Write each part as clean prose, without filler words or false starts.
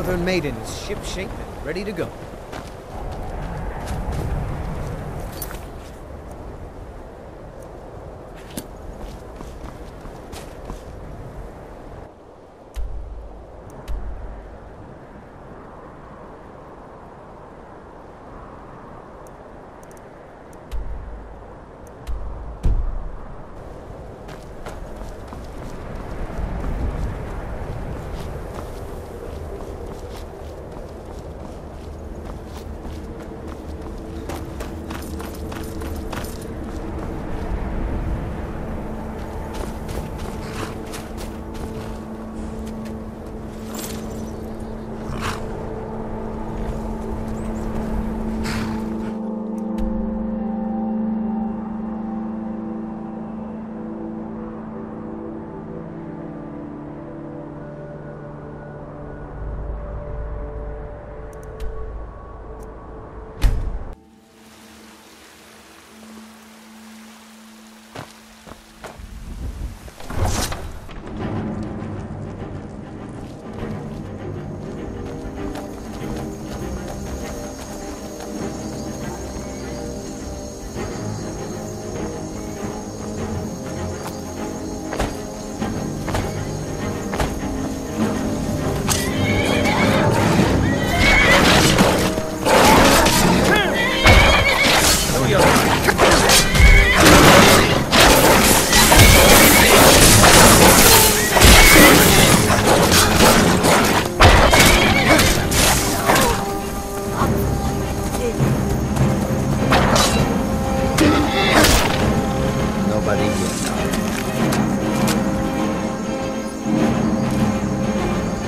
Northern Maiden is shipshape and ready to go.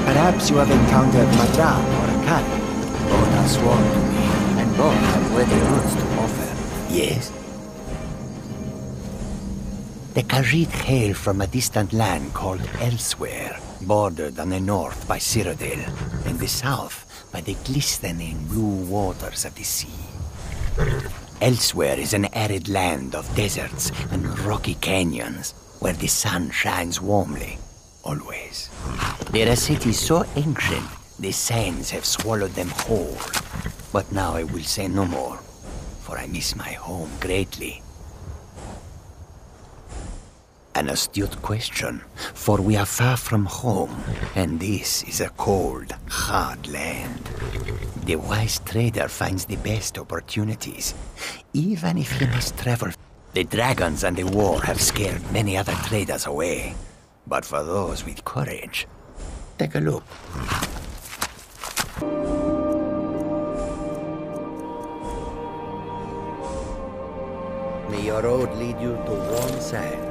Perhaps you have encountered Madra or Kali. Both are sworn to me, and both have worthy rules to offer. Yes? The Khajiit hail from a distant land called Elsewhere, bordered on the north by Cyrodiil, and the south by the glistening blue waters of the sea. Elsewhere is an arid land of deserts and rocky canyons, where the sun shines warmly, always. They're a city so ancient, the sands have swallowed them whole. But now I will say no more, for I miss my home greatly. An astute question, for we are far from home, and this is a cold, hard land. The wise trader finds the best opportunities, even if he must travel. The dragons and the war have scared many other traders away, but for those with courage, take a look. May your road lead you to warm sands.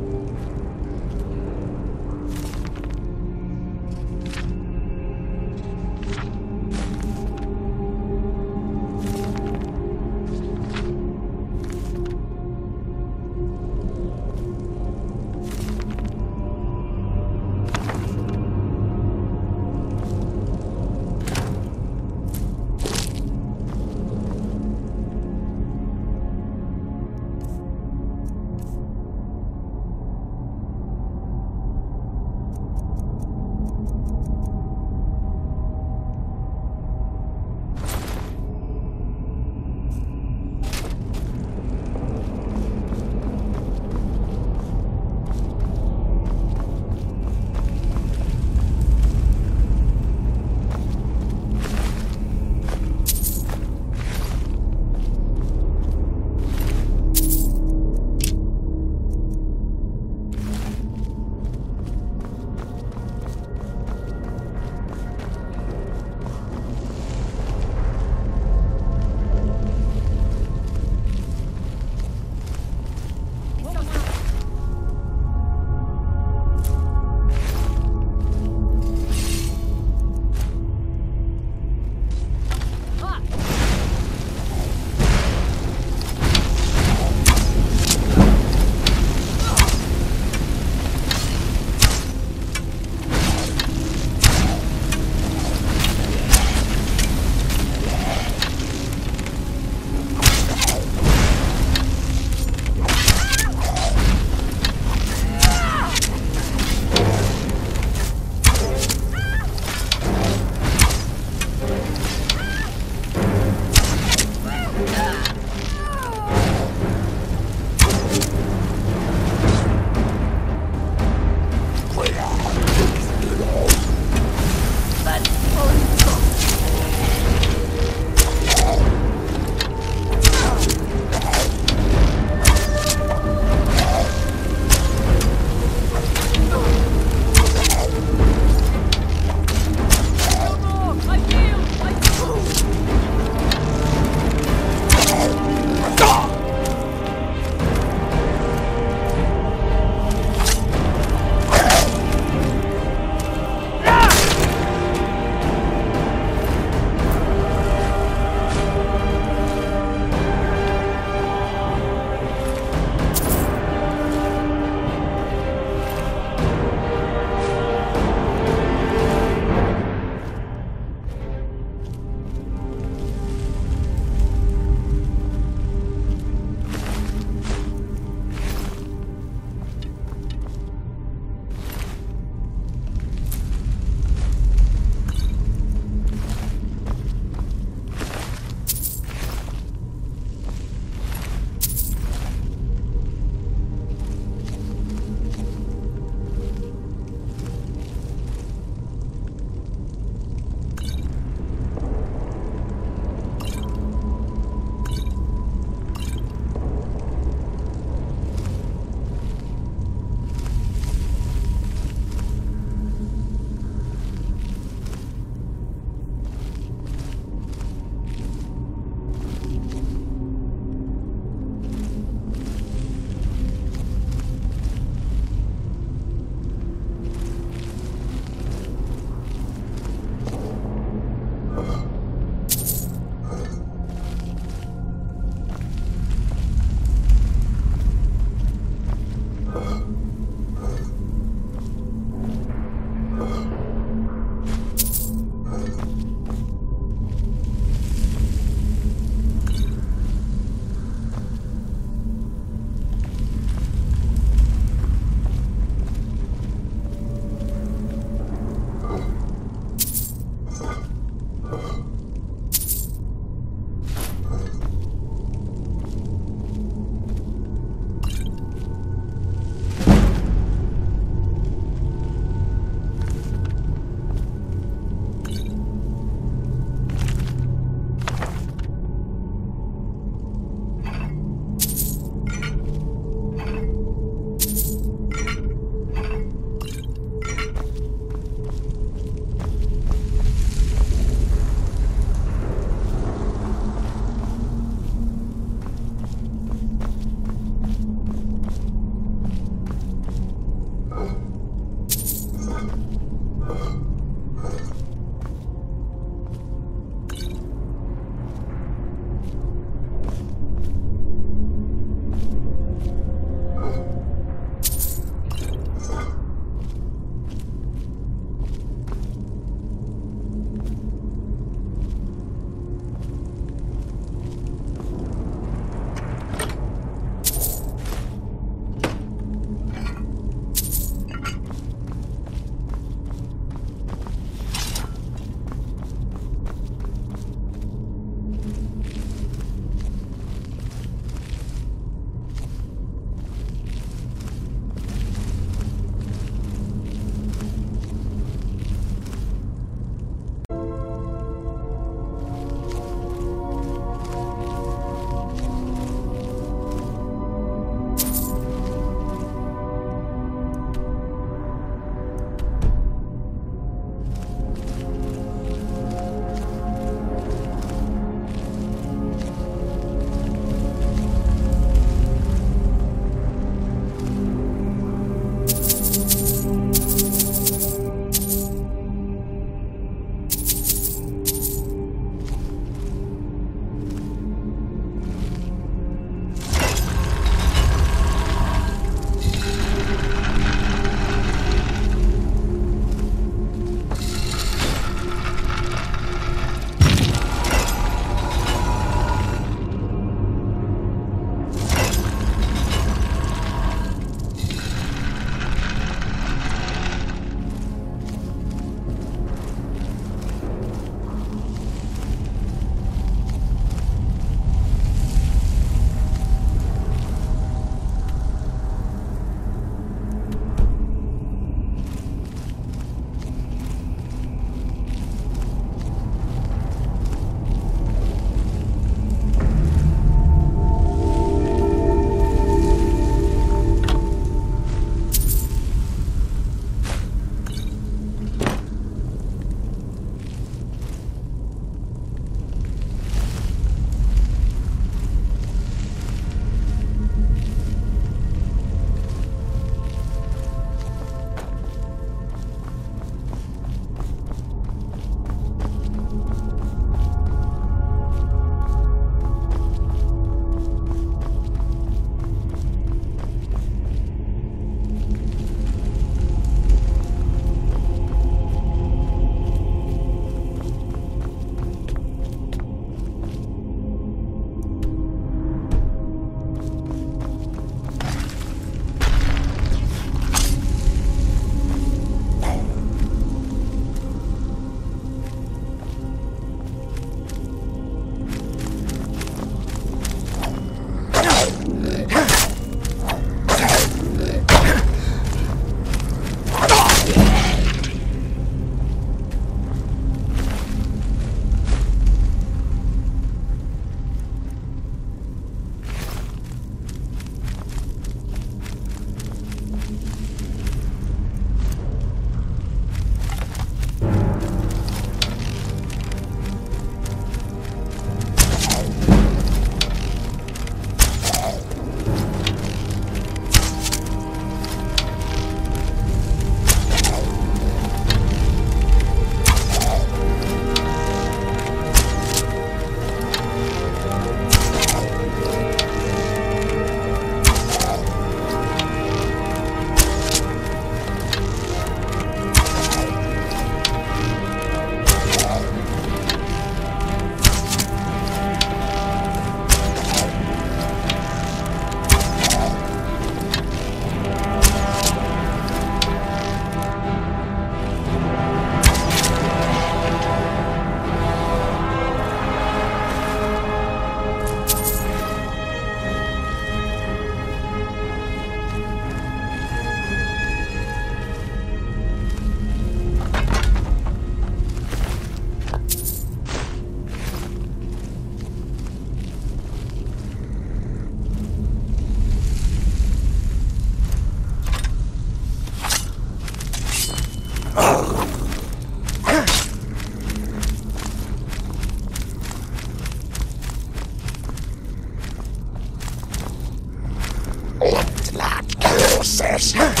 this!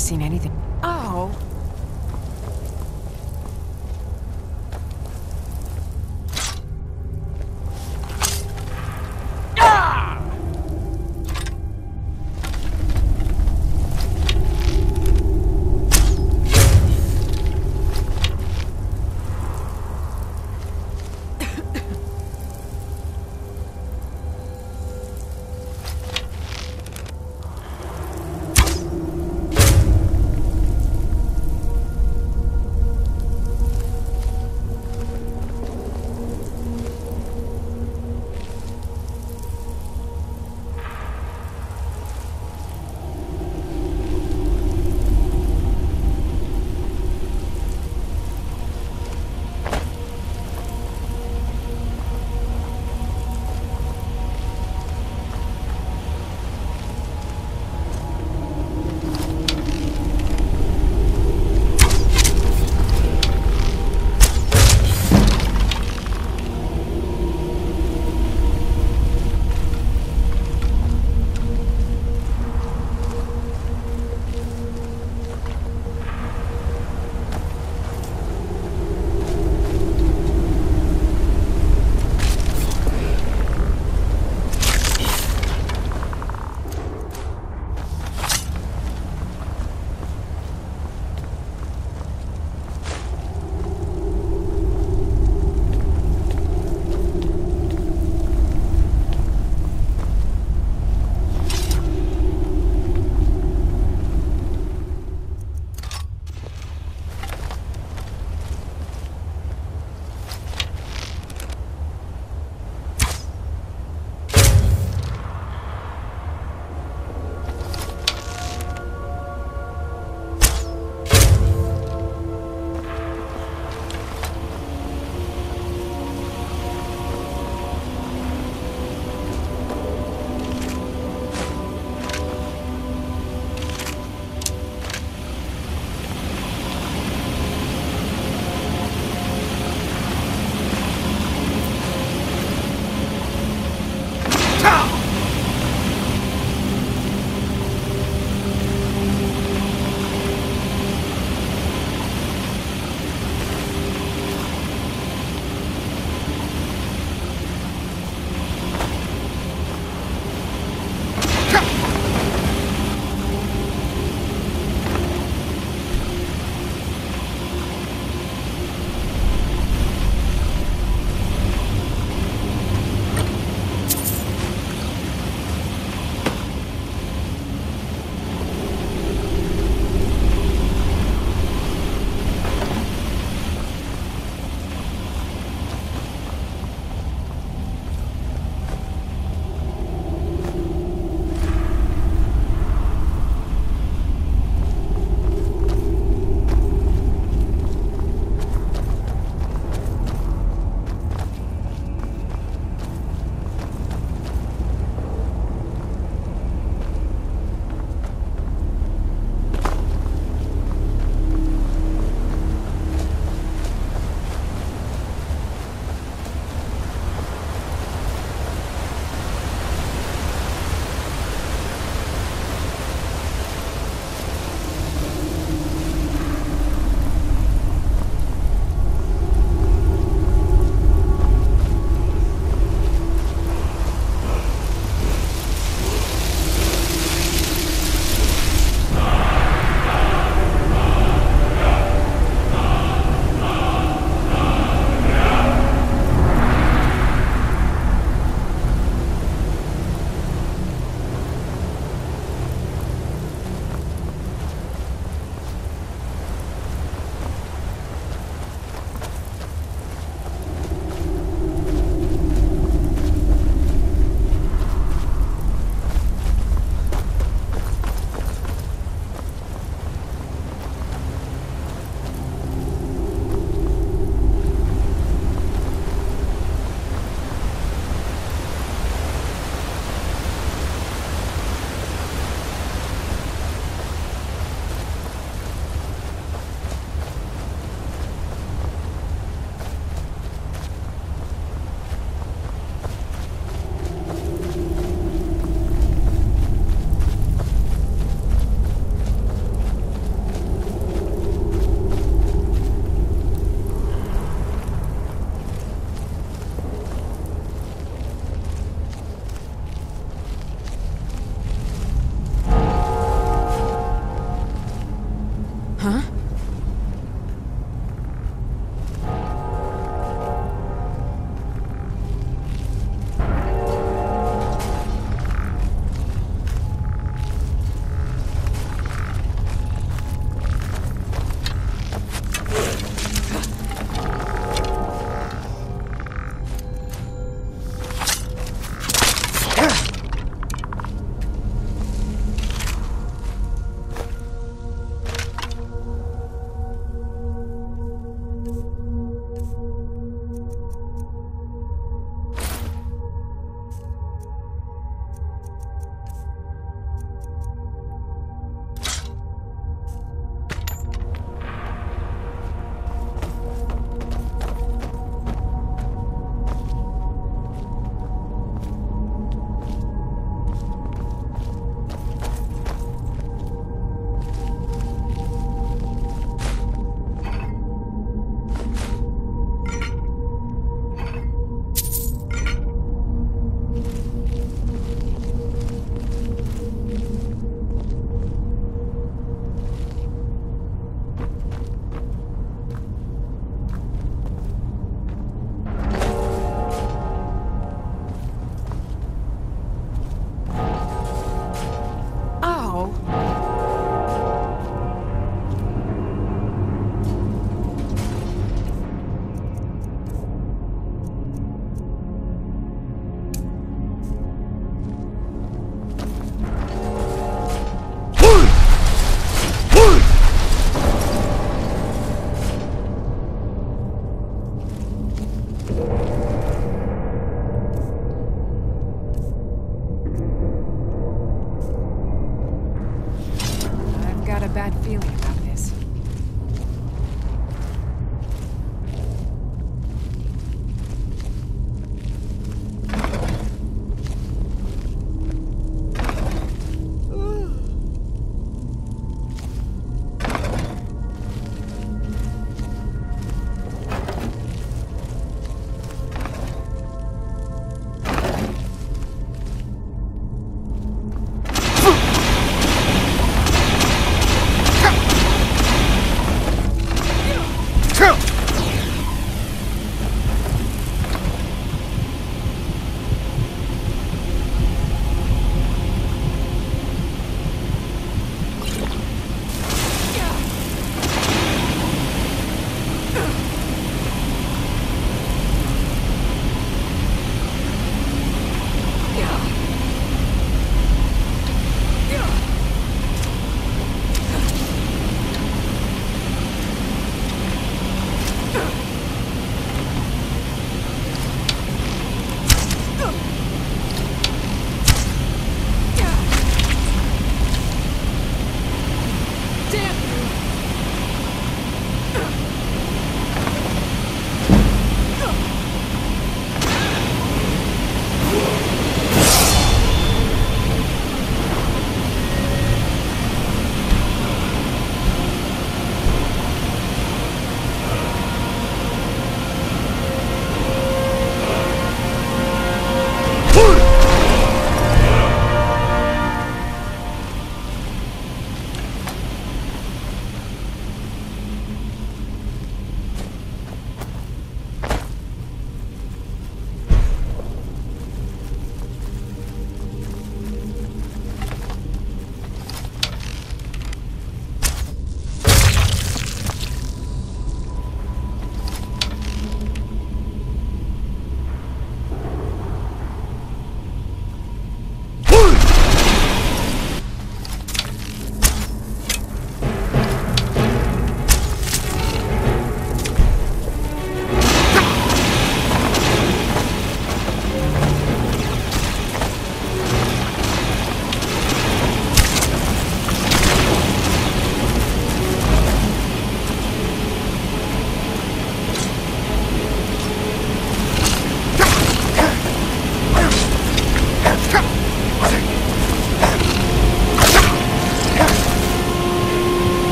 seen anything. Oh.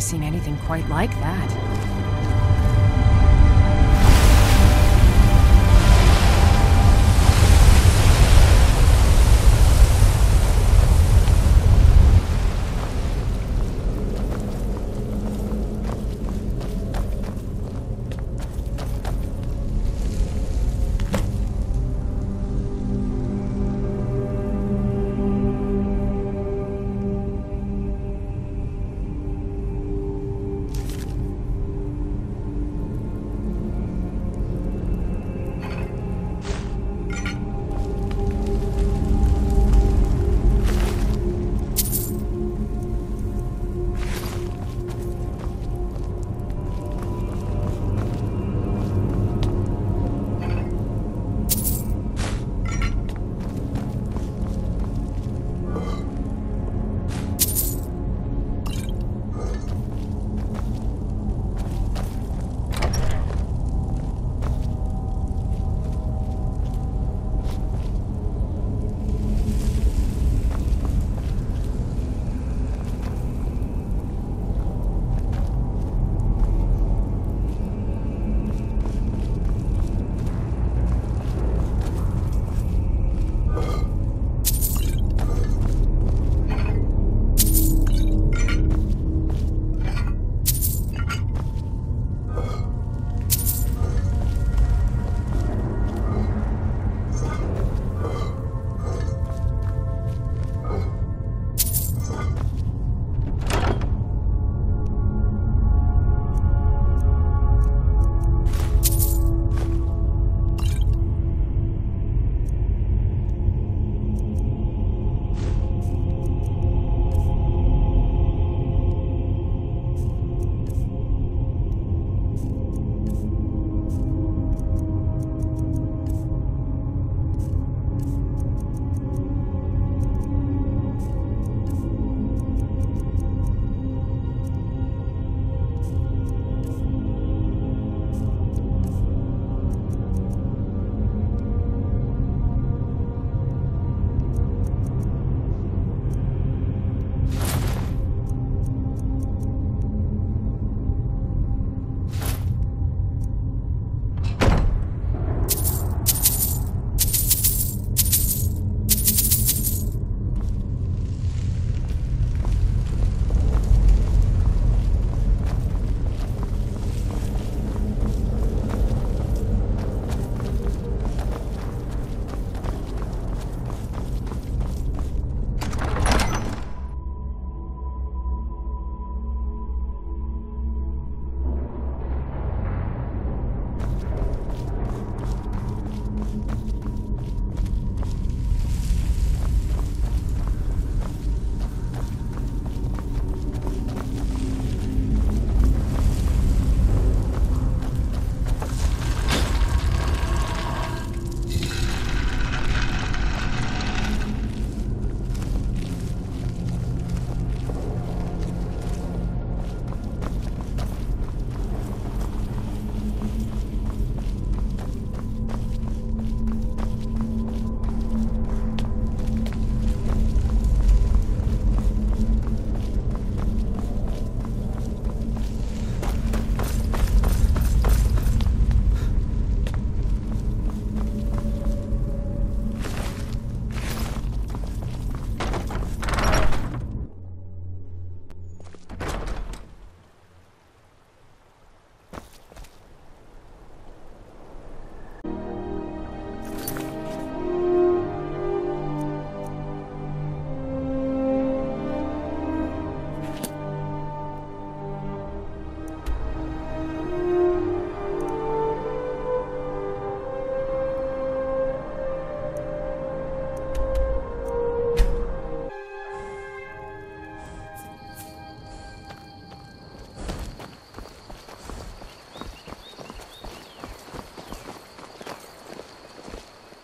seen anything quite like that.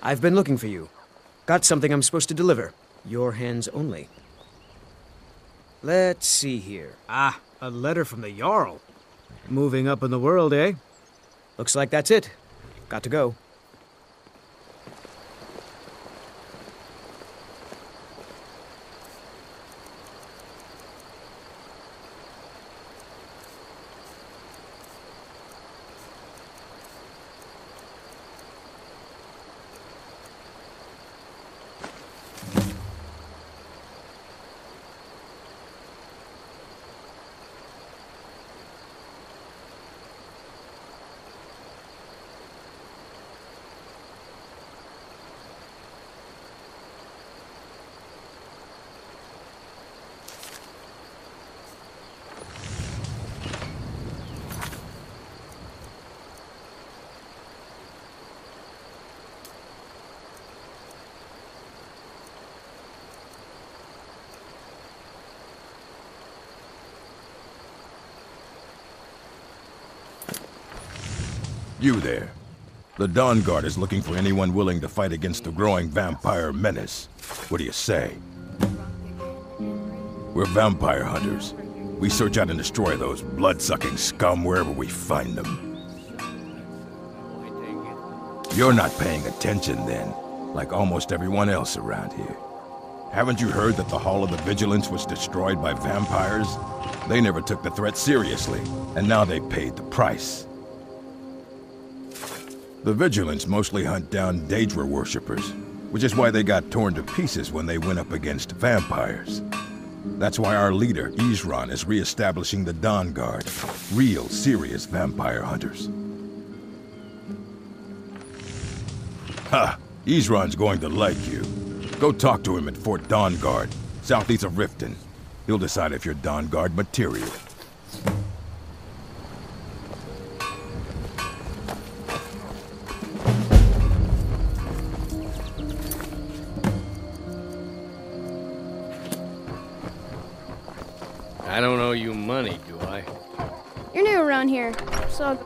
I've been looking for you. Got something I'm supposed to deliver. Your hands only. Let's see here. Ah, a letter from the Jarl. Moving up in the world, eh? Looks like that's it. Got to go. You there. The Dawnguard is looking for anyone willing to fight against the growing vampire menace. What do you say? We're vampire hunters. We search out and destroy those blood-sucking scum wherever we find them. You're not paying attention then, like almost everyone else around here. Haven't you heard that the Hall of the Vigilance was destroyed by vampires? They never took the threat seriously, and now they paid the price. The Vigilance mostly hunt down Daedra worshippers, which is why they got torn to pieces when they went up against vampires. That's why our leader, Jurgen, is re-establishing the Dawnguard. Real, serious vampire hunters. Ha! Jurgen's going to like you. Go talk to him at Fort Dawnguard, southeast of Riften. He'll decide if you're Dawnguard material. I don't owe you money, do I? You're new around here, so...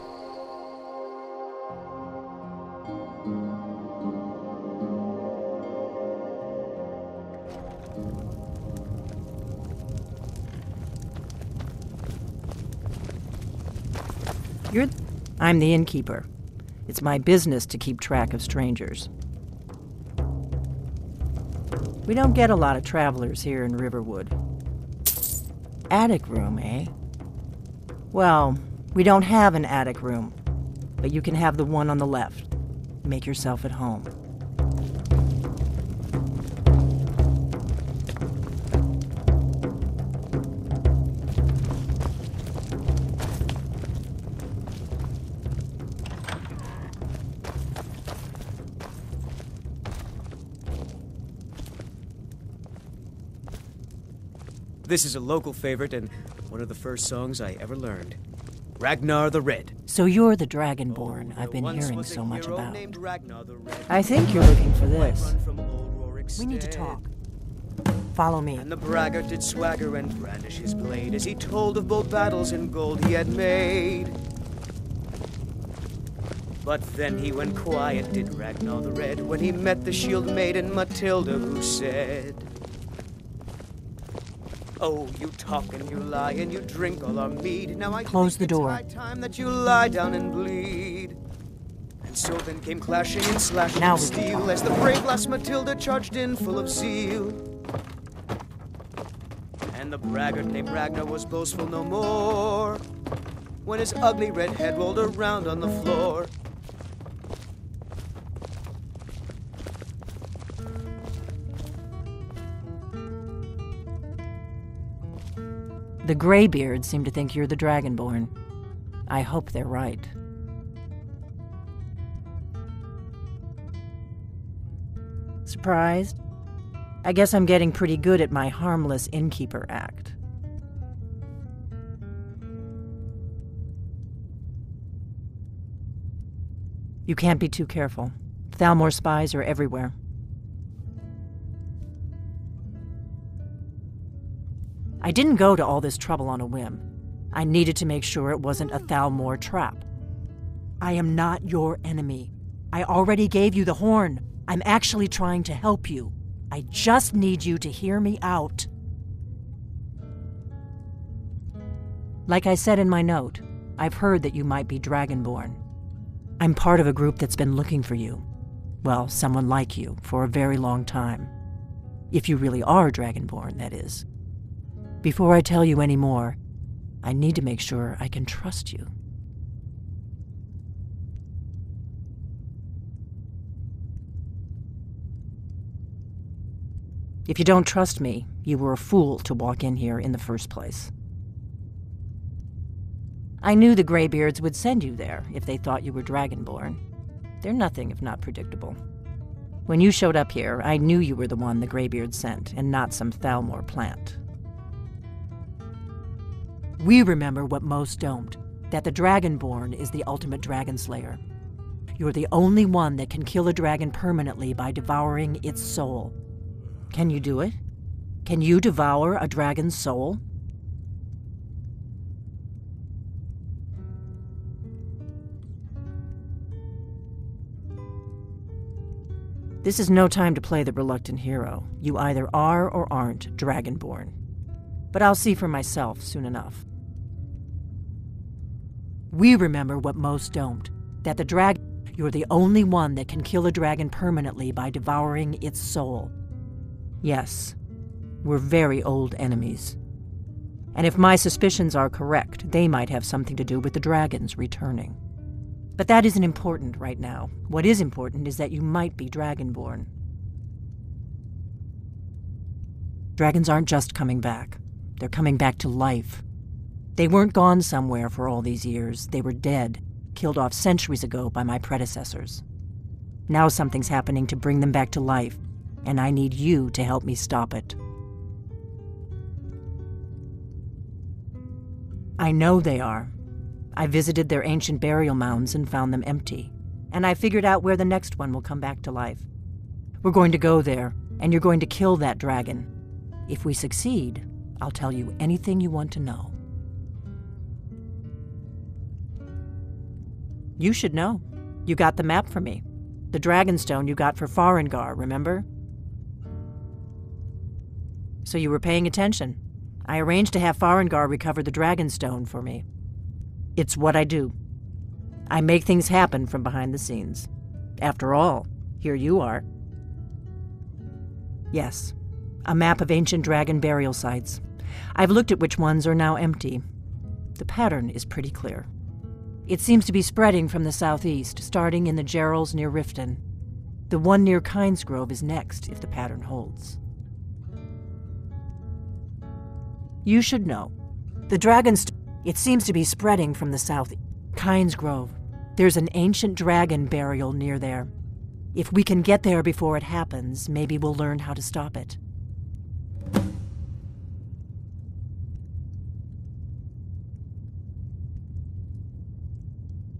I'm the innkeeper. It's my business to keep track of strangers. We don't get a lot of travelers here in Riverwood. Attic room, eh? Well, we don't have an attic room, but you can have the one on the left. Make yourself at home. This is a local favorite and one of the first songs I ever learned. Ragnar the Red. So you're the Dragonborn I've been hearing so much about. The I think you're looking for this. We need to talk. Follow me. And the braggart did swagger and brandish his blade as he told of bold battles and gold he had made. But then he went quiet, did Ragnar the Red, when he met the shield maiden Matilda, who said, "Oh, you talk and you lie and you drink all our mead. Now I close the door. It's high time that you lie down and bleed." And so then came clashing and slashing of steel as the brave lass Matilda charged in full of zeal. And the braggart named Ragnar was boastful no more when his ugly red head rolled around on the floor. The Greybeards seem to think you're the Dragonborn. I hope they're right. Surprised? I guess I'm getting pretty good at my harmless innkeeper act. You can't be too careful. Thalmor spies are everywhere. I didn't go to all this trouble on a whim. I needed to make sure it wasn't a Thalmor trap. I am not your enemy. I already gave you the horn. I'm actually trying to help you. I just need you to hear me out. Like I said in my note, I've heard that you might be Dragonborn. I'm part of a group that's been looking for you. Well, someone like you, for a very long time. If you really are Dragonborn, that is. Before I tell you any more, I need to make sure I can trust you. If you don't trust me, you were a fool to walk in here in the first place. I knew the Greybeards would send you there if they thought you were Dragonborn. They're nothing if not predictable. When you showed up here, I knew you were the one the Greybeards sent, and not some Thalmor plant. We remember what most don't, that the Dragonborn is the ultimate dragon slayer. You're the only one that can kill a dragon permanently by devouring its soul. Can you do it? Can you devour a dragon's soul? This is no time to play the reluctant hero. You either are or aren't Dragonborn. But I'll see for myself soon enough. We remember what most don't, that the dragon, you're the only one that can kill a dragon permanently by devouring its soul. Yes, we're very old enemies. And if my suspicions are correct, they might have something to do with the dragons returning. But that isn't important right now. What is important is that you might be Dragonborn. Dragons aren't just coming back. They're coming back to life. They weren't gone somewhere for all these years. They were dead, killed off centuries ago by my predecessors. Now something's happening to bring them back to life, and I need you to help me stop it. I know they are. I visited their ancient burial mounds and found them empty, and I figured out where the next one will come back to life. We're going to go there, and you're going to kill that dragon. If we succeed, I'll tell you anything you want to know. You should know. You got the map for me. The Dragonstone you got for Arngeir, remember? So you were paying attention. I arranged to have Arngeir recover the Dragonstone for me. It's what I do. I make things happen from behind the scenes. After all, here you are. Yes, a map of ancient dragon burial sites. I've looked at which ones are now empty. The pattern is pretty clear. It seems to be spreading from the southeast, starting in the Gerals near Riften. The one near Kynesgrove is next, if the pattern holds. You should know. The it seems to be spreading from the south. Kynesgrove. There's an ancient dragon burial near there. If we can get there before it happens, maybe we'll learn how to stop it.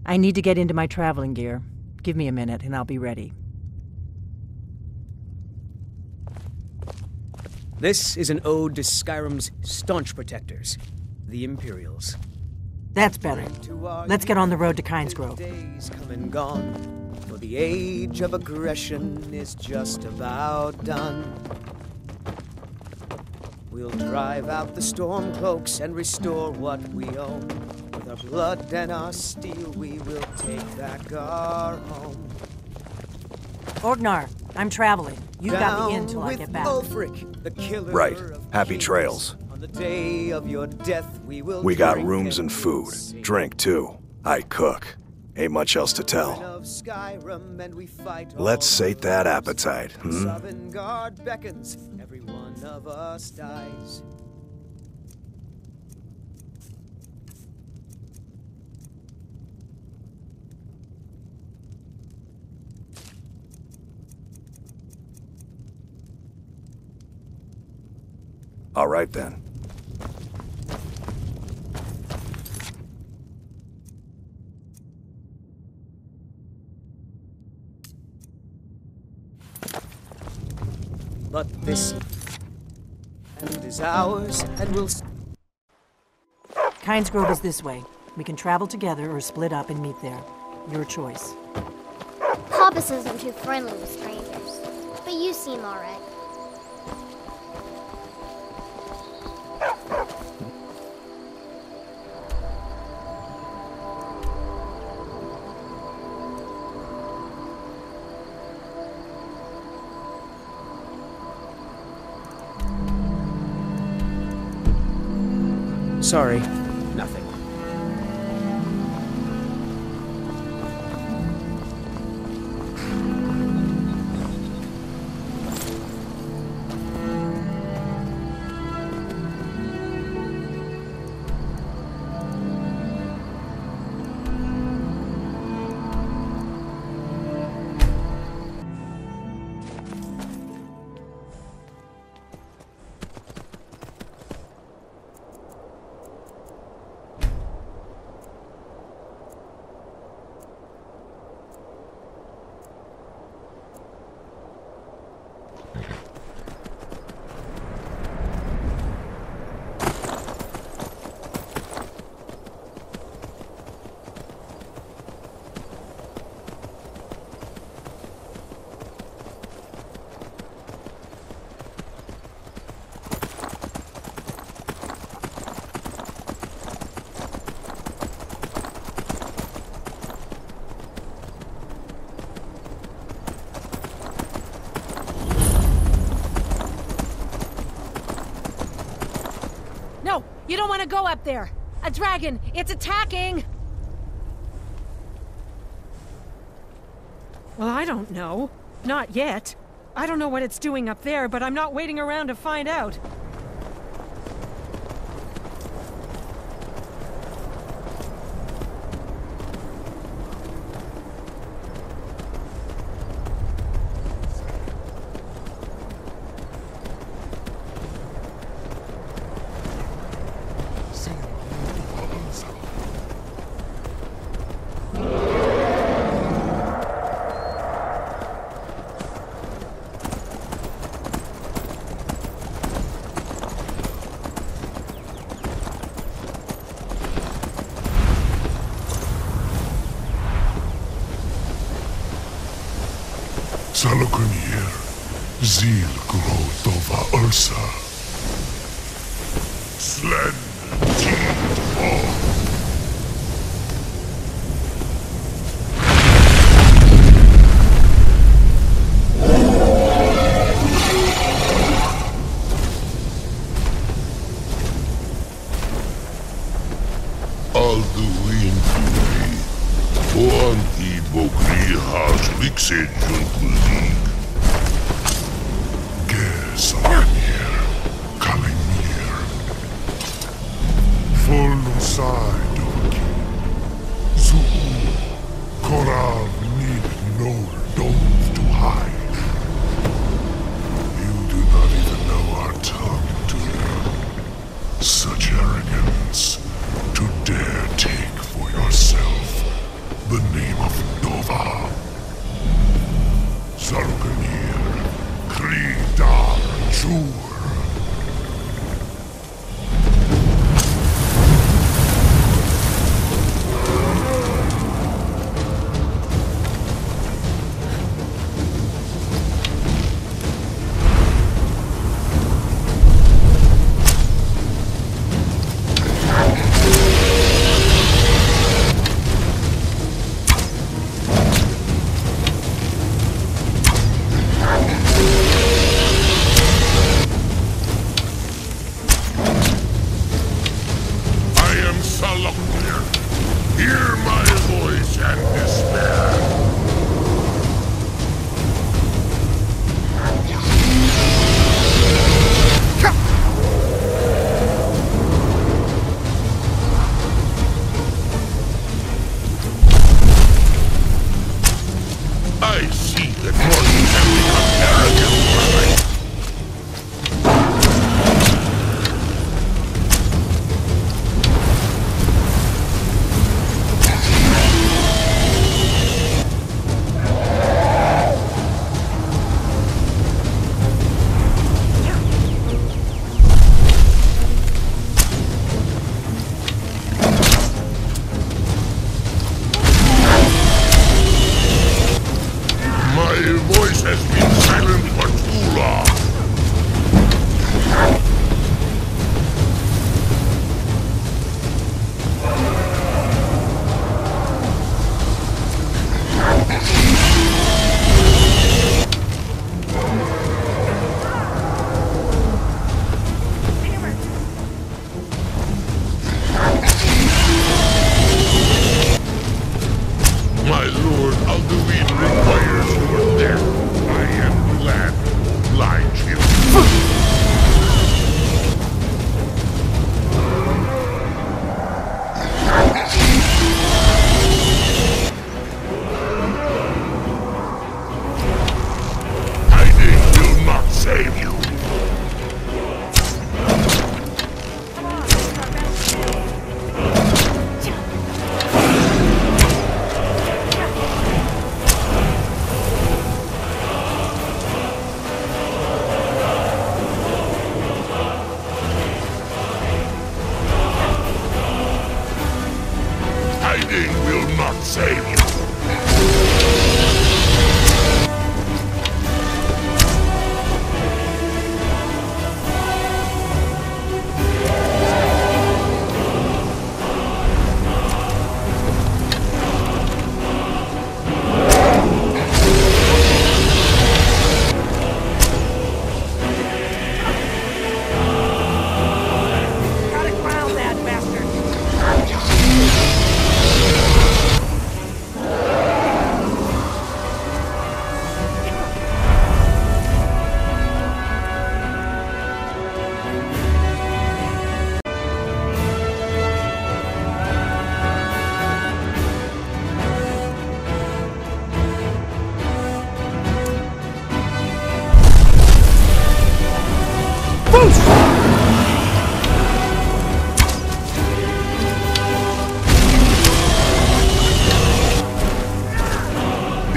I need to get into my traveling gear. Give me a minute and I'll be ready. This is an ode to Skyrim's staunch protectors, the Imperials. That's better. Let's get on the road to Kynesgrove. Days come and gone, for the age of aggression is just about done. We'll drive out the Stormcloaks and restore what we own. With our blood and our steel, we will take back our home. Arngeir, I'm traveling. You got me in till I get back. Ulfric, the killer Right. of Happy kings. trails. On the day of your death, we will We got drink rooms and food. sing. Drink, too. I cook. Ain't much else to tell. Of Skyrim, and we fight Let's all sate that foes. appetite, Sovngarde beckons, every one of us dies. All right, then. But this land is ours, and we'll... Kynesgrove is this way. We can travel together or split up and meet there. Your choice. Papa says I'm too friendly with strangers, but you seem alright. Sorry, nothing. You don't want to go up there! A dragon! It's attacking! Well, I don't know. Not yet. I don't know what it's doing up there, but I'm not waiting around to find out. Sahloknir, Zil Gro Dova Ursa. Slen Tid Fall. Alduin Fury, Oanti Bogri Has Vixen Junkulig. Gesamir, Kalimir. Follusai Dovahkiin. Zuu, Korav need no dove to hide. You do not even know our tongue, do you? Such arrogance. To dare take for yourself the name of Dova. Sahloknir, Kridar, Jur. Hear my voice and despair. I see that mortals have become arrogant. My voice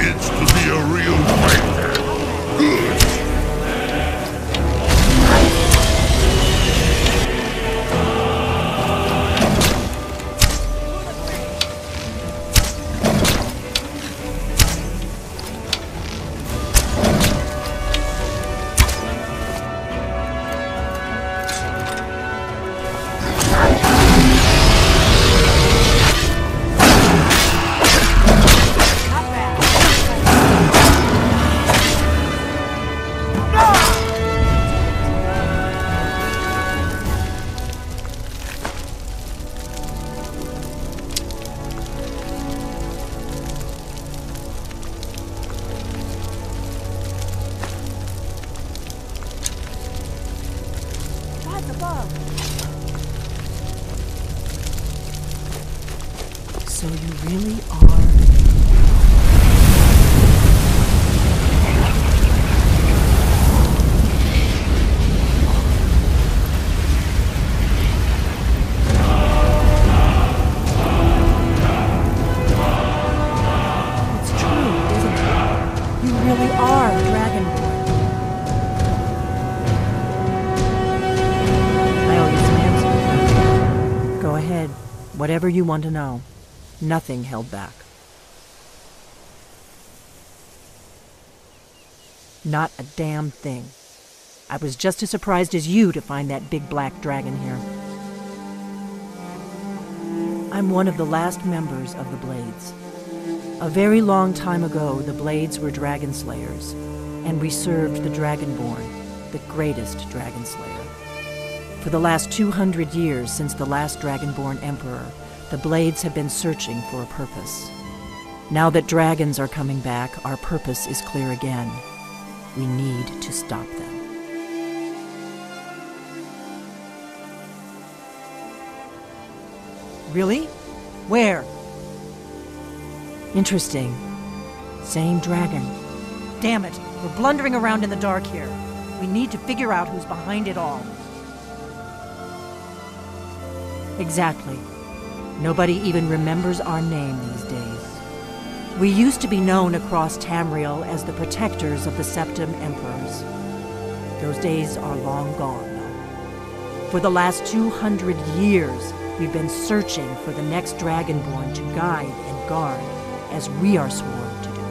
It's to be a real fighter. Good. So you really are... It's true, isn't it? You really are Dragonborn. I owe you some answers. Go ahead. Whatever you want to know. Nothing held back. Not a damn thing. I was just as surprised as you to find that big black dragon here. I'm one of the last members of the Blades. A very long time ago, the Blades were dragon slayers, and we served the Dragonborn, the greatest dragon slayer. For the last 200 years since the last Dragonborn Emperor, the Blades have been searching for a purpose. Now that dragons are coming back, our purpose is clear again. We need to stop them. Really? Where? Interesting. Same dragon. Damn it, we're blundering around in the dark here. We need to figure out who's behind it all. Exactly. Nobody even remembers our name these days. We used to be known across Tamriel as the protectors of the Septim Emperors. Those days are long gone, though. For the last 200 years, we've been searching for the next Dragonborn to guide and guard, as we are sworn to do.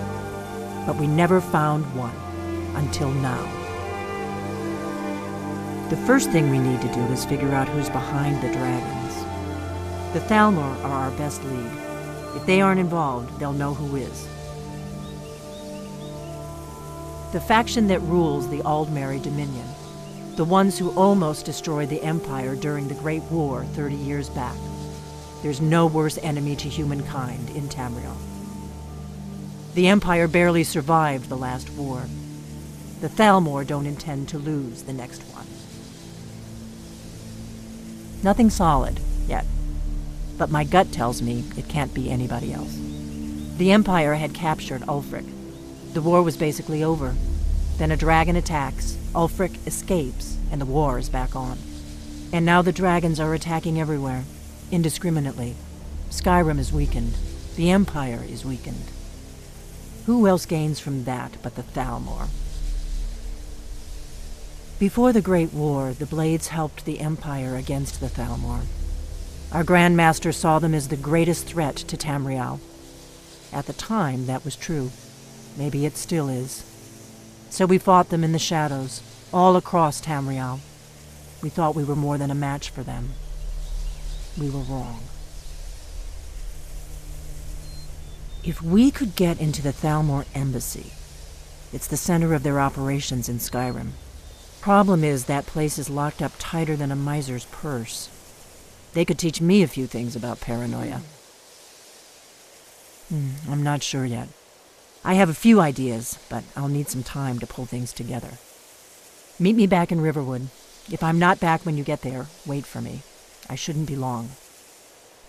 But we never found one, until now. The first thing we need to do is figure out who's behind the dragons. The Thalmor are our best lead. If they aren't involved, they'll know who is. The faction that rules the Aldmeri Dominion, the ones who almost destroyed the Empire during the Great War 30 years back. There's no worse enemy to humankind in Tamriel. The Empire barely survived the last war. The Thalmor don't intend to lose the next one. Nothing solid, yet. But my gut tells me it can't be anybody else. The Empire had captured Ulfric. The war was basically over. Then a dragon attacks, Ulfric escapes, and the war is back on. And now the dragons are attacking everywhere, indiscriminately. Skyrim is weakened. The Empire is weakened. Who else gains from that but the Thalmor? Before the Great War, the Blades helped the Empire against the Thalmor. Our Grand Master saw them as the greatest threat to Tamriel. At the time, that was true. Maybe it still is. So we fought them in the shadows, all across Tamriel. We thought we were more than a match for them. We were wrong. If we could get into the Thalmor embassy, it's the center of their operations in Skyrim. Problem is, that place is locked up tighter than a miser's purse. They could teach me a few things about paranoia. I'm not sure yet. I have a few ideas, but I'll need some time to pull things together. Meet me back in Riverwood. If I'm not back when you get there, wait for me. I shouldn't be long.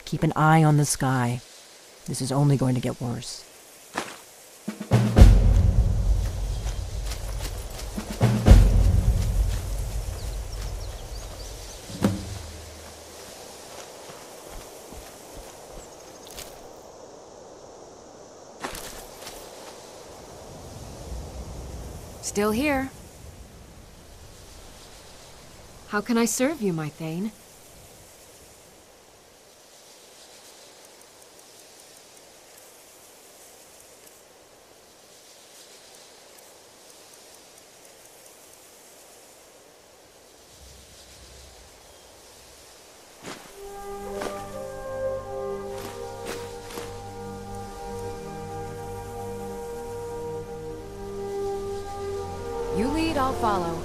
Keep an eye on the sky. This is only going to get worse. Still here. How can I serve you, my Thane? You lead, I'll follow.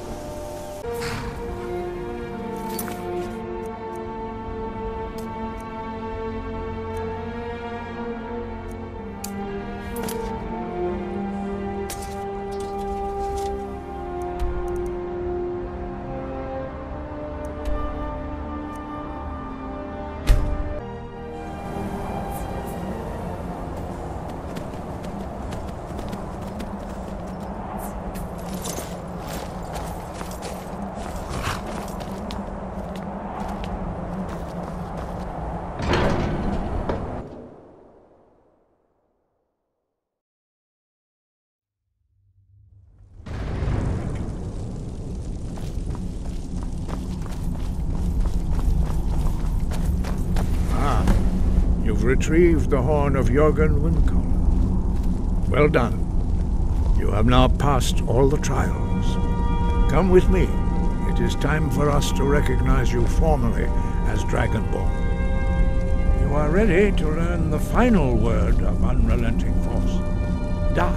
Retrieved the horn of Jurgen Windcaller. Well done. You have now passed all the trials. Come with me. It is time for us to recognize you formally as Dragonborn. You are ready to learn the final word of unrelenting force. Da,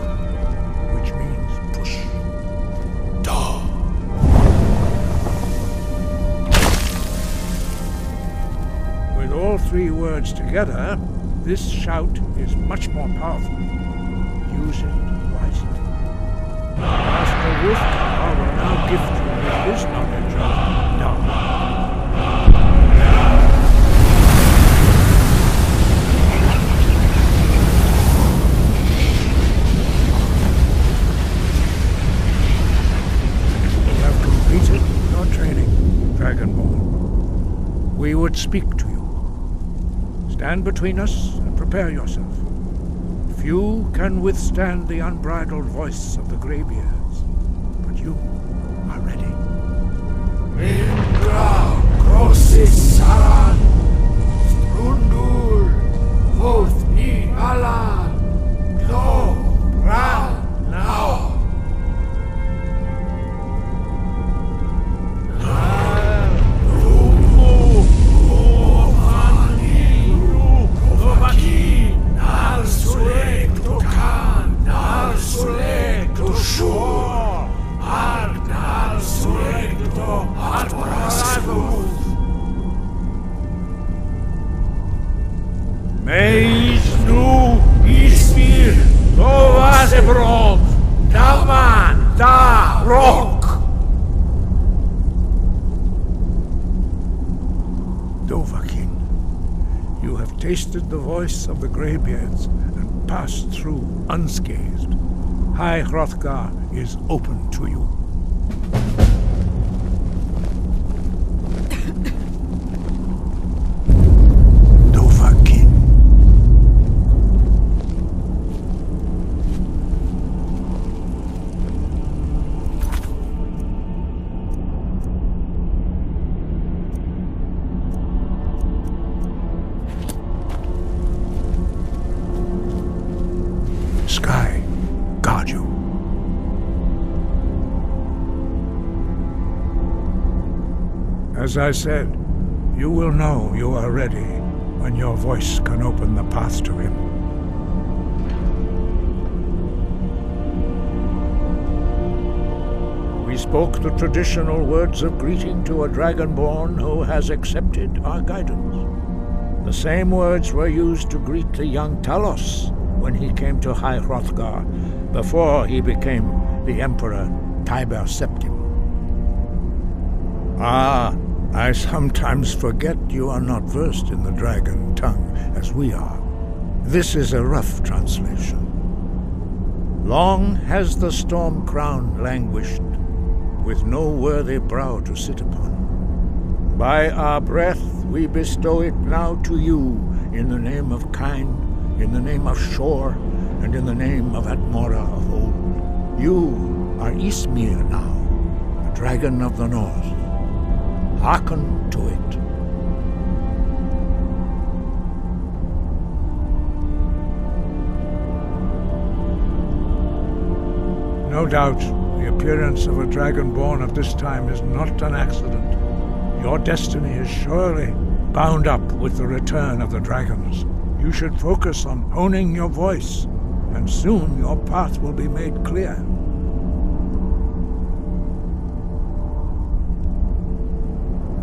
which means push. Da. With all three words together, this shout is much more powerful. Use it wisely. Master Wulfgar will now gift you with his knowledge of Da. You have completed your training, Dragonborn. We would speak to you. Stand between us and prepare yourself. Few can withstand the unbridled voice of the Greybeards, but you are ready. Indra, Crossis, Saran, Strundur, Voth, Ni, Alan, Lo, Ran, Now. Dovahkiin, you have tasted the voice of the Greybeards and passed through unscathed. High Hrothgar is open to you. Sky, guard you. As I said, you will know you are ready when your voice can open the path to him. We spoke the traditional words of greeting to a Dragonborn who has accepted our guidance. The same words were used to greet the young Talos when he came to High Hrothgar, before he became the Emperor Tiber Septim. Ah, I sometimes forget you are not versed in the dragon tongue as we are. This is a rough translation. Long has the storm crown languished, with no worthy brow to sit upon. By our breath we bestow it now to you, in the name of Kine, in the name of Shore, and in the name of Atmora of old. You are are Ysmir now, the Dragon of the North. Hearken to it. No doubt, the appearance of a dragonborn at this time is not an accident. Your destiny is surely bound up with the return of the dragons. You should focus on honing your voice, and soon your path will be made clear.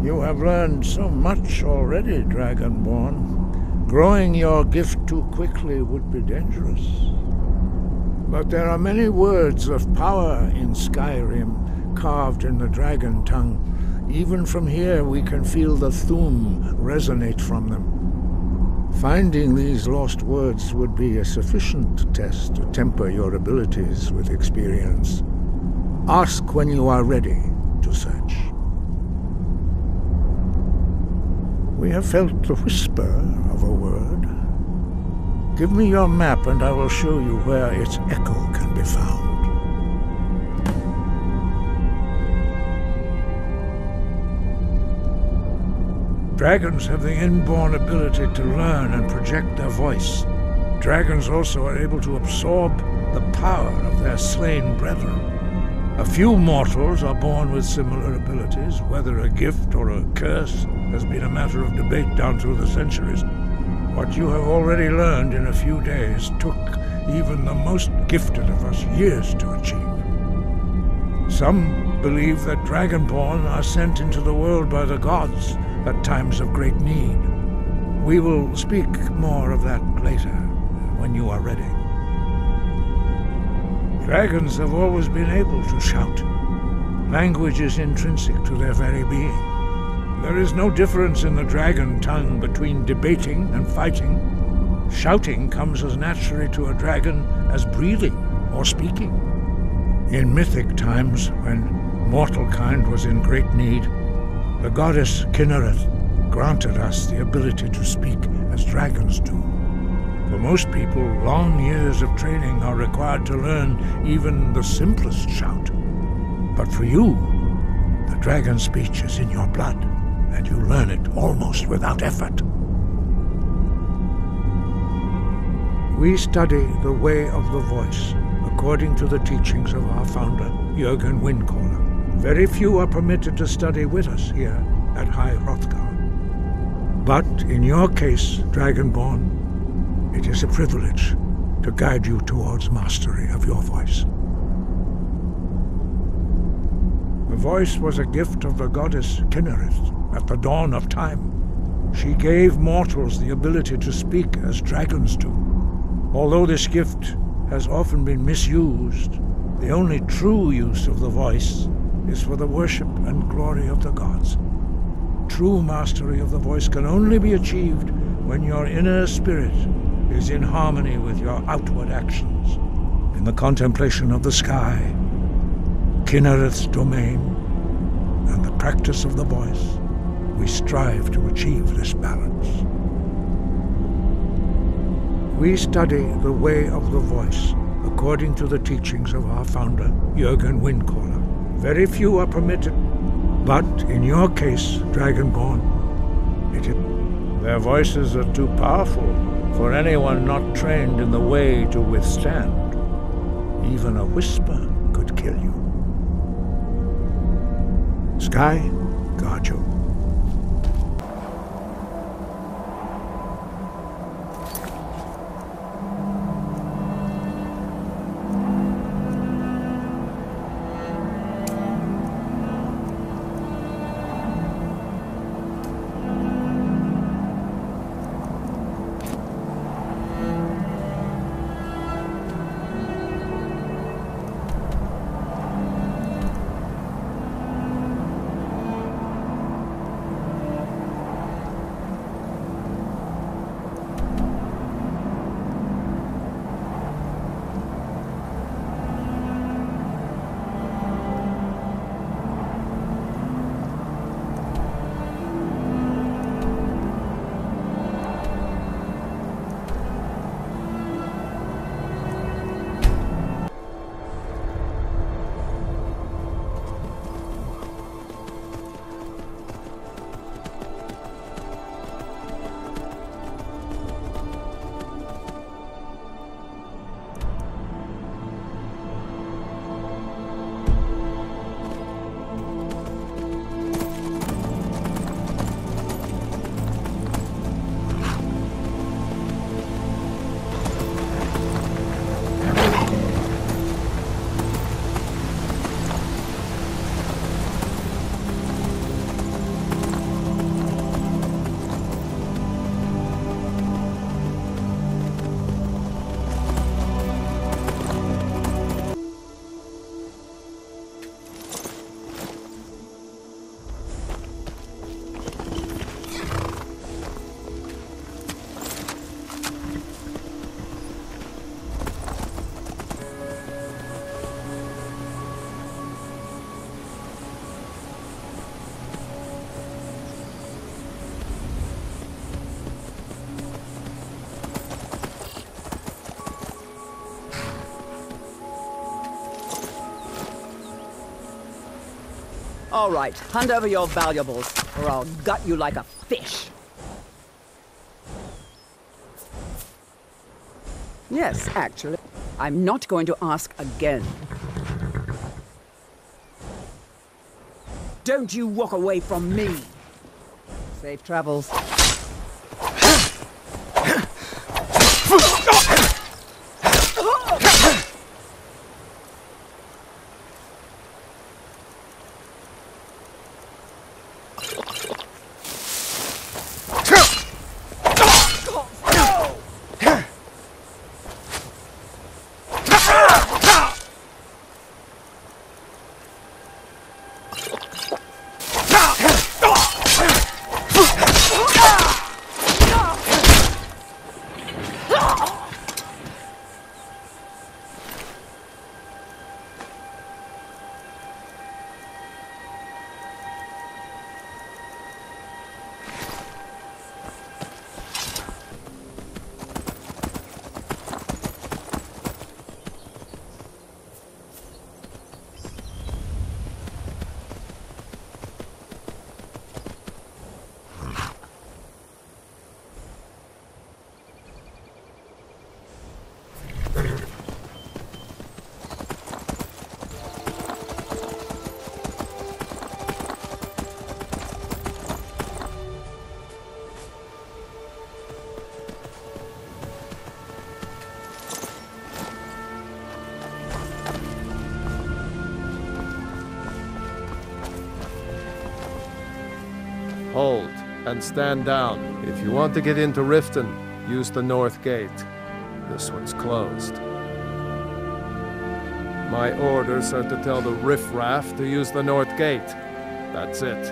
You have learned so much already, Dragonborn. Growing your gift too quickly would be dangerous. But there are many words of power in Skyrim, carved in the dragon tongue. Even from here we can feel the Thu'um resonate from them. Finding these lost words would be a sufficient test to temper your abilities with experience. Ask when you are ready to search. We have felt the whisper of a word. Give me your map and I will show you where its echo can be found. Dragons have the inborn ability to learn and project their voice. Dragons also are able to absorb the power of their slain brethren. A few mortals are born with similar abilities. Whether a gift or a curse has been a matter of debate down through the centuries. What you have already learned in a few days took even the most gifted of us years to achieve. Some believe that Dragonborn are sent into the world by the gods at times of great need. We will speak more of that later, when you are ready. Dragons have always been able to shout. Language is intrinsic to their very being. There is no difference in the dragon tongue between debating and fighting. Shouting comes as naturally to a dragon as breathing or speaking. In mythic times, when mortal kind was in great need, the goddess Kinnereth granted us the ability to speak as dragons do. For most people, long years of training are required to learn even the simplest shout. But for you, the dragon speech is in your blood, and you learn it almost without effort. We study the way of the voice, according to the teachings of our founder, Jurgen Windcaller. Very few are permitted to study with us here at High Hrothgar. But in your case, Dragonborn, it is a privilege to guide you towards mastery of your voice. The voice was a gift of the goddess Kinnereth at the dawn of time. She gave mortals the ability to speak as dragons do. Although this gift has often been misused, the only true use of the voice is for the worship and glory of the gods. True mastery of the voice can only be achieved when your inner spirit is in harmony with your outward actions. In the contemplation of the sky, Kinnereth's domain, and the practice of the voice, we strive to achieve this balance. We study the way of the voice according to the teachings of our founder, Jurgen Windcaller. Very few are permitted, but in your case, Dragonborn, their voices are too powerful for anyone not trained in the way to withstand. Even a whisper could kill you. Sky, guard you. All right, hand over your valuables, or I'll gut you like a fish. Yes, actually. I'm not going to ask again. Don't you walk away from me. Safe travels. Hold, and stand down. If you want to get into Riften, use the north gate. This one's closed. My orders are to tell the riffraff to use the north gate. That's it.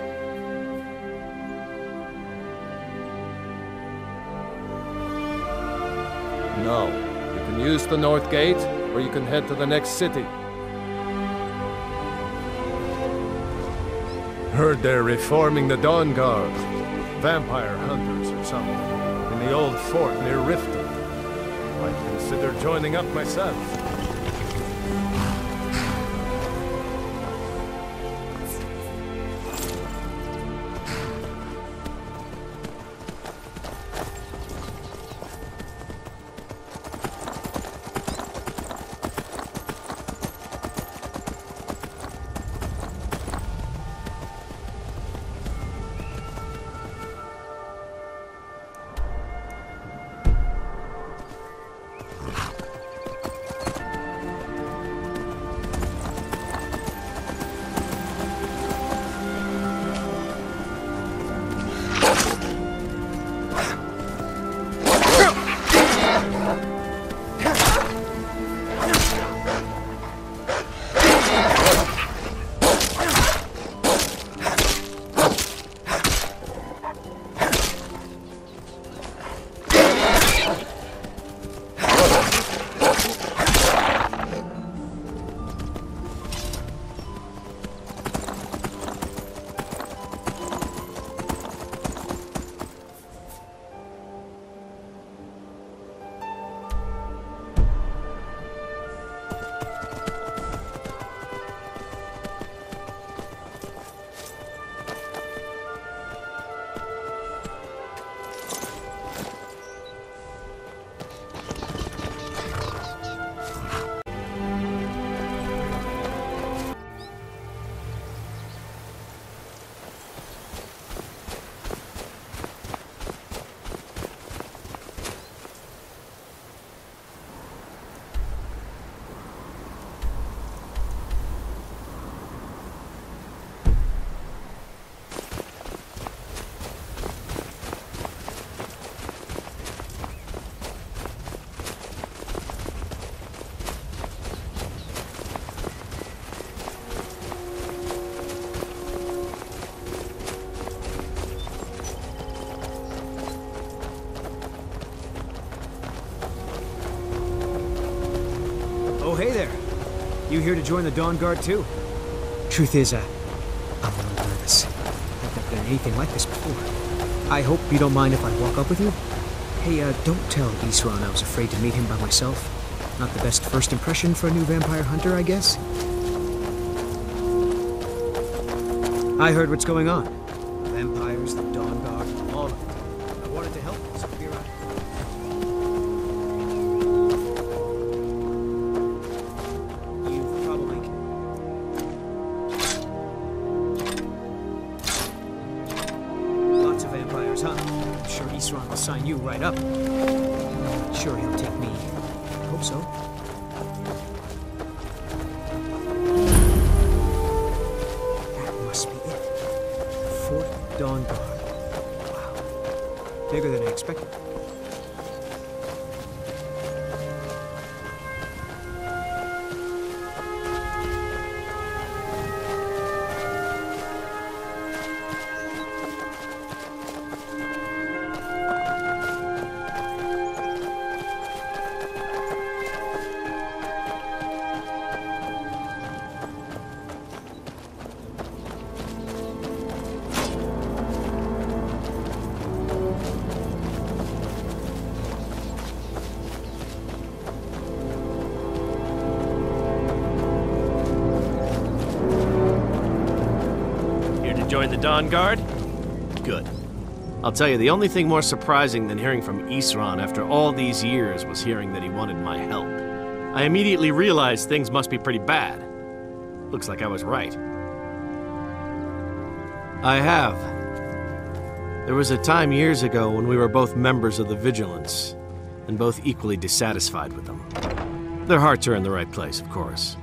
No. You can use the north gate, or you can head to the next city. Heard they're reforming the Dawnguard. Vampire hunters or something. In the old fort near Riften. Might consider joining up myself. Oh, hey there. You here to join the Dawnguard too? Truth is, I'm a little nervous. I've never done anything like this before. I hope you don't mind if I walk up with you? Hey, don't tell Isran I was afraid to meet him by myself. Not the best first impression for a new vampire hunter, I guess? I heard what's going on. The vampires, the Dawnguard, all of it. I wanted to help, so here I am. You've probably... Lots of vampires, huh? I'm sure Isran will sign you right up. I'm not sure he'll take me. I hope so. Dawnguard. Wow. Bigger than I expected. Join the Dawnguard? Good. I'll tell you, the only thing more surprising than hearing from Isran after all these years was hearing that he wanted my help. I immediately realized things must be pretty bad. Looks like I was right. I have. There was a time years ago when we were both members of the Vigilance, and both equally dissatisfied with them. Their hearts are in the right place, of course,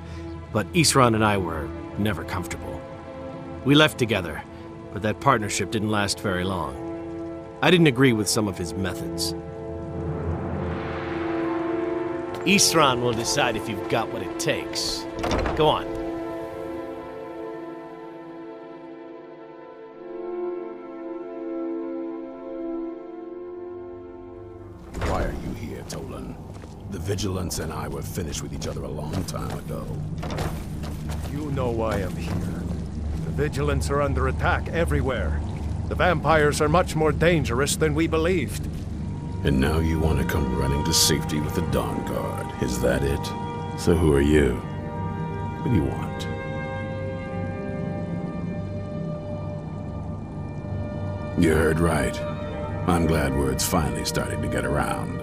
but Isran and I were never comfortable. We left together, but that partnership didn't last very long. I didn't agree with some of his methods. Isran will decide if you've got what it takes. Go on. Why are you here, Tolan? The Vigilance and I were finished with each other a long time ago. You know why I'm here. The Vigilance are under attack everywhere. The vampires are much more dangerous than we believed. And now you want to come running to safety with the Dawnguard. Is that it? So who are you? What do you want? You heard right. I'm glad word's finally starting to get around.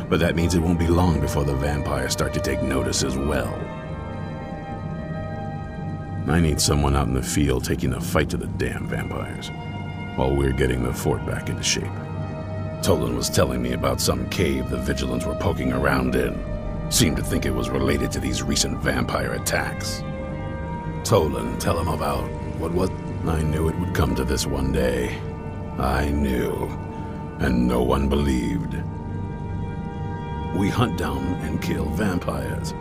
But that means it won't be long before the vampires start to take notice as well. I need someone out in the field taking the fight to the damn vampires, while we're getting the fort back into shape. Tolan was telling me about some cave the Vigilants were poking around in. Seemed to think it was related to these recent vampire attacks. Tolan, tell him about what? I knew it would come to this one day. I knew, and no one believed. We hunt down and kill vampires.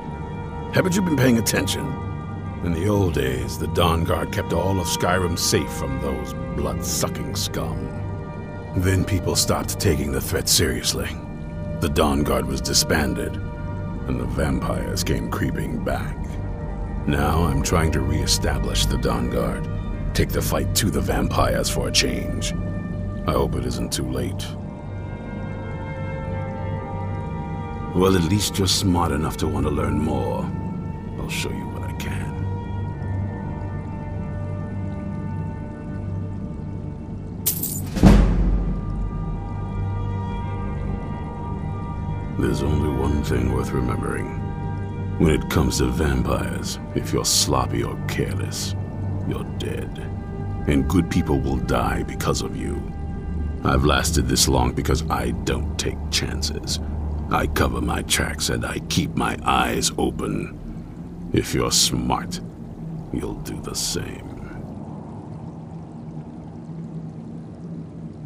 Haven't you been paying attention? In the old days, the Dawnguard kept all of Skyrim safe from those blood-sucking scum. Then people stopped taking the threat seriously. The Dawnguard was disbanded, and the vampires came creeping back. Now I'm trying to re-establish the Dawnguard, take the fight to the vampires for a change. I hope it isn't too late. Well, at least you're smart enough to want to learn more. I'll show you what I can. There's only one thing worth remembering. When it comes to vampires, if you're sloppy or careless, you're dead. And good people will die because of you. I've lasted this long because I don't take chances. I cover my tracks and I keep my eyes open. If you're smart, you'll do the same.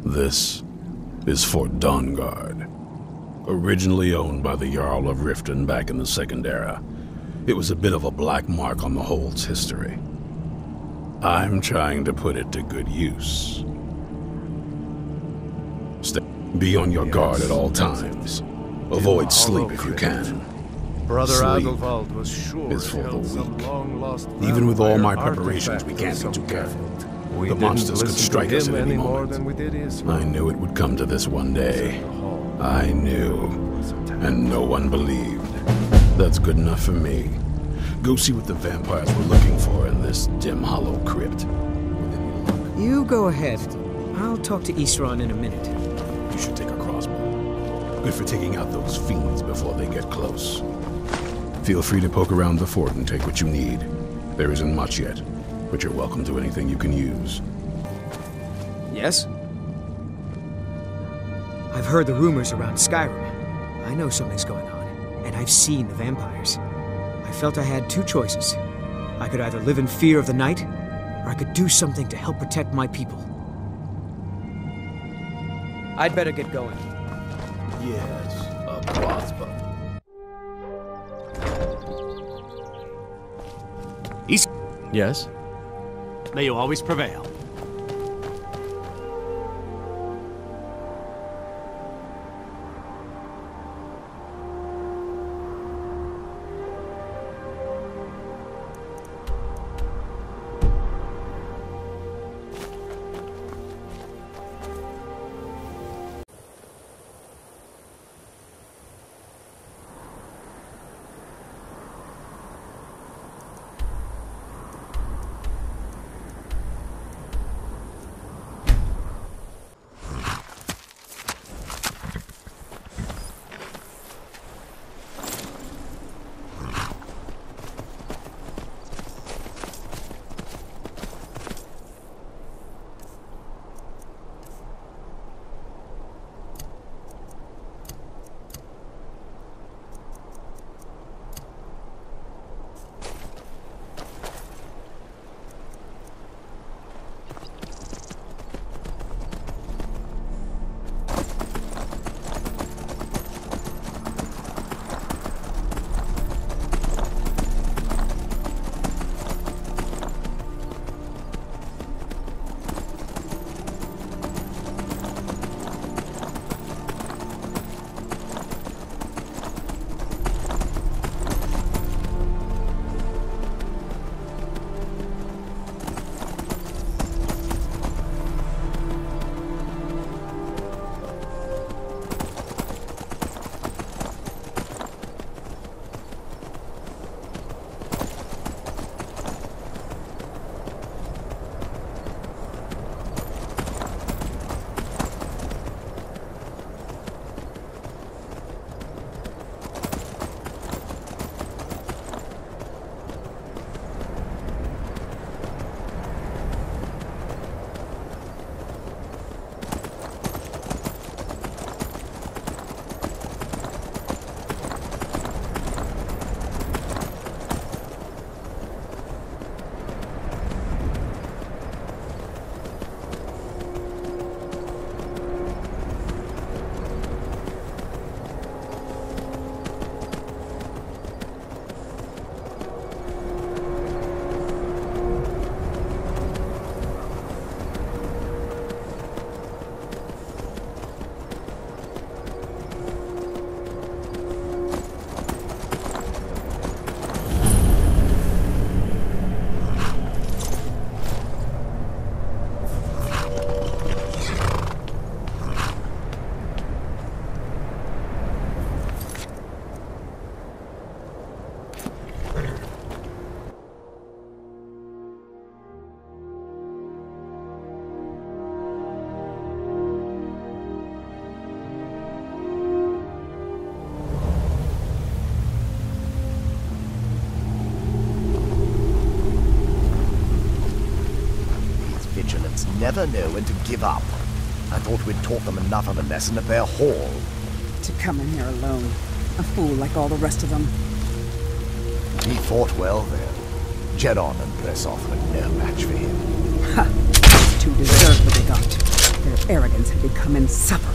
This is Fort Dawnguard. Originally owned by the Jarl of Riften back in the Second Era, it was a bit of a black mark on the Hold's history. I'm trying to put it to good use. Be on your guard at all times. Avoid sleep if you can. Brother Sleep Adelwald was sure is for the held some weak. long-lost Even with all my vampire preparations, we can't be artifact too of careful. some kind. We The didn't monsters could listen strike to us him at any any more moment. than we did Isran. I knew it would come to this one day. I knew, and no one believed. That's good enough for me. Go see what the vampires were looking for in this dim, hollow crypt. You go ahead. I'll talk to Isran in a minute. You should take a crossbow. Good for taking out those fiends before they get close. Feel free to poke around the fort and take what you need. There isn't much yet, but you're welcome to anything you can use. Yes? I've heard the rumors around Skyrim. I know something's going on, and I've seen the vampires. I felt I had two choices. I could either live in fear of the night, or I could do something to help protect my people. I'd better get going. Yes, a crossbow. Yes? May you always prevail. Never know when to give up. I thought we'd taught them enough of a lesson to bear Hall. To come in here alone. A fool like all the rest of them. He fought well there. Jurgen and Bressoff were no match for him. Ha! These two deserved what they got. Their arrogance had become insufferable.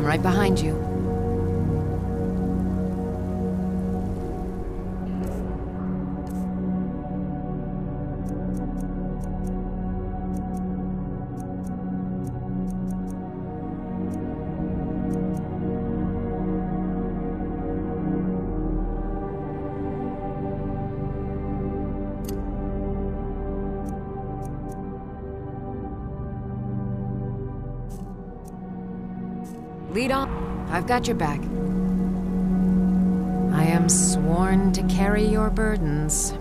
I'm right behind you. Lead on. I've got your back. I am sworn to carry your burdens.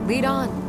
Lead on.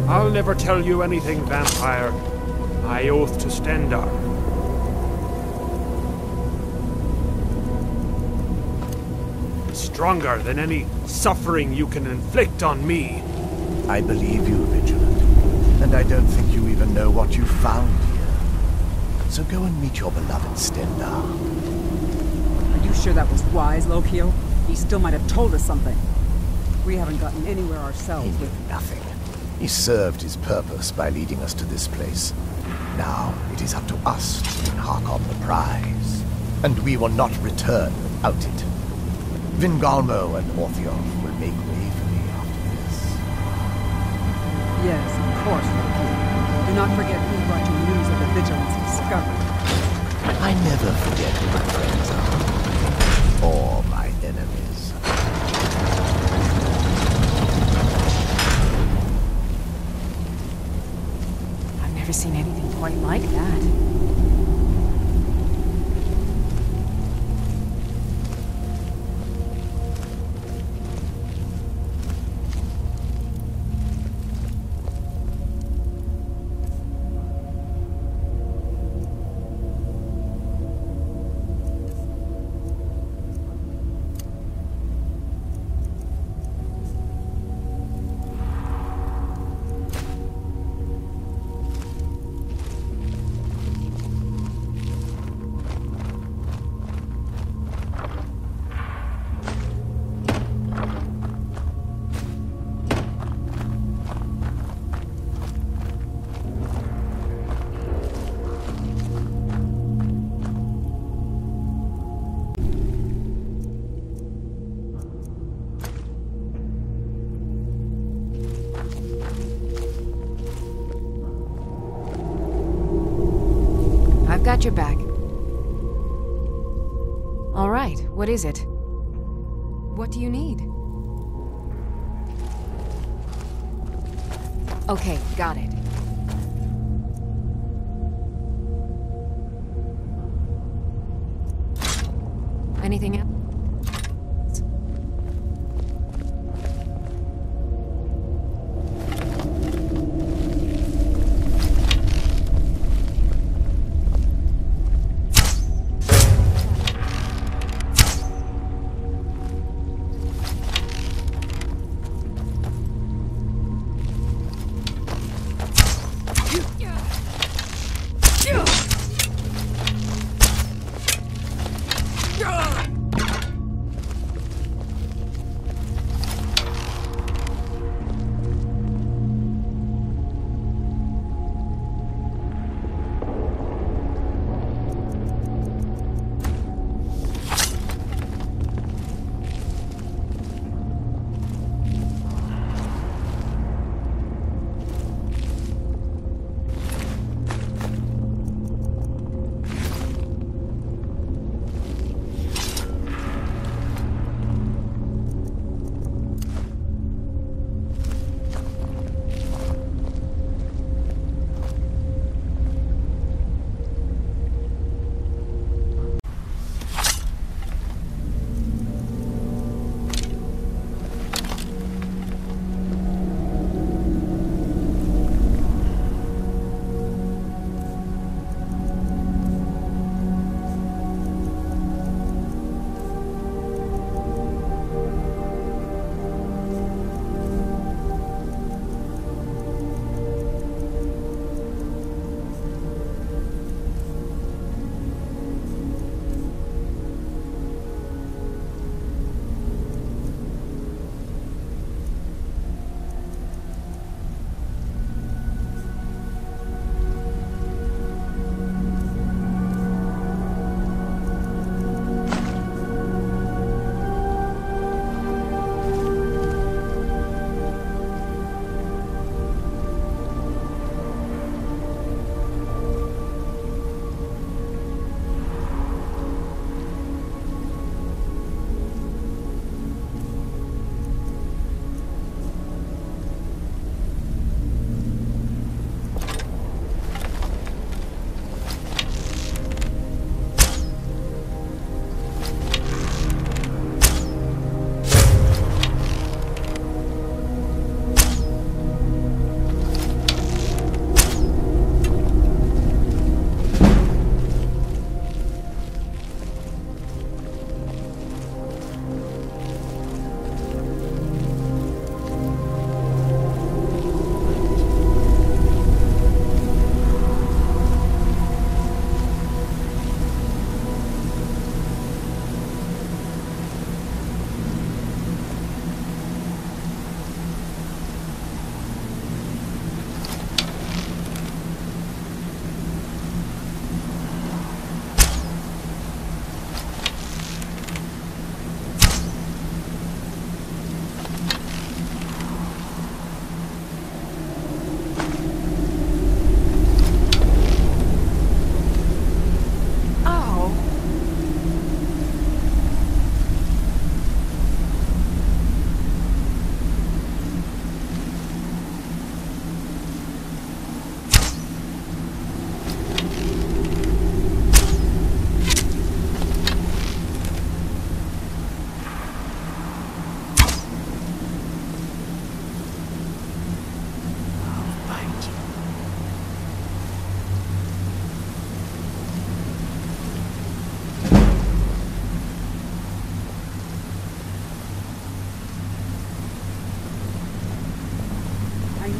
I'll never tell you anything, vampire. I oath to Stendarr. Stronger than any suffering you can inflict on me. I believe you, Vigilant. And I don't think you even know what you found here. So go and meet your beloved Stendarr. Are you sure that was wise, Lokio? He still might have told us something. We haven't gotten anywhere ourselves. He knew nothing. He served his purpose by leading us to this place. Now it is up to us to bring Harkon the prize. And we will not return without it. Vindgalmo and Orthiof will make way for me after this. Yes, of course, Lokio. Do not forget who brought you news of the Vigilance discovery. I never forget who my friends are. Or my enemies. I've never seen anything quite like that. Got your back. All right, what is it? What do you need? Okay, got it. Anything else?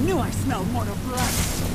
knew I smelled mortal blood.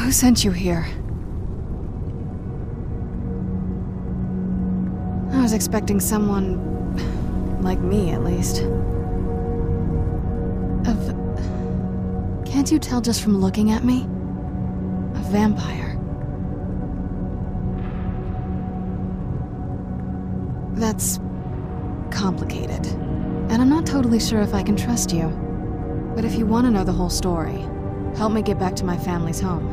Who sent you here? I was expecting someone... like me, at least. Can't you tell just from looking at me? A vampire. That's... complicated. And I'm not totally sure if I can trust you. But if you want to know the whole story, help me get back to my family's home.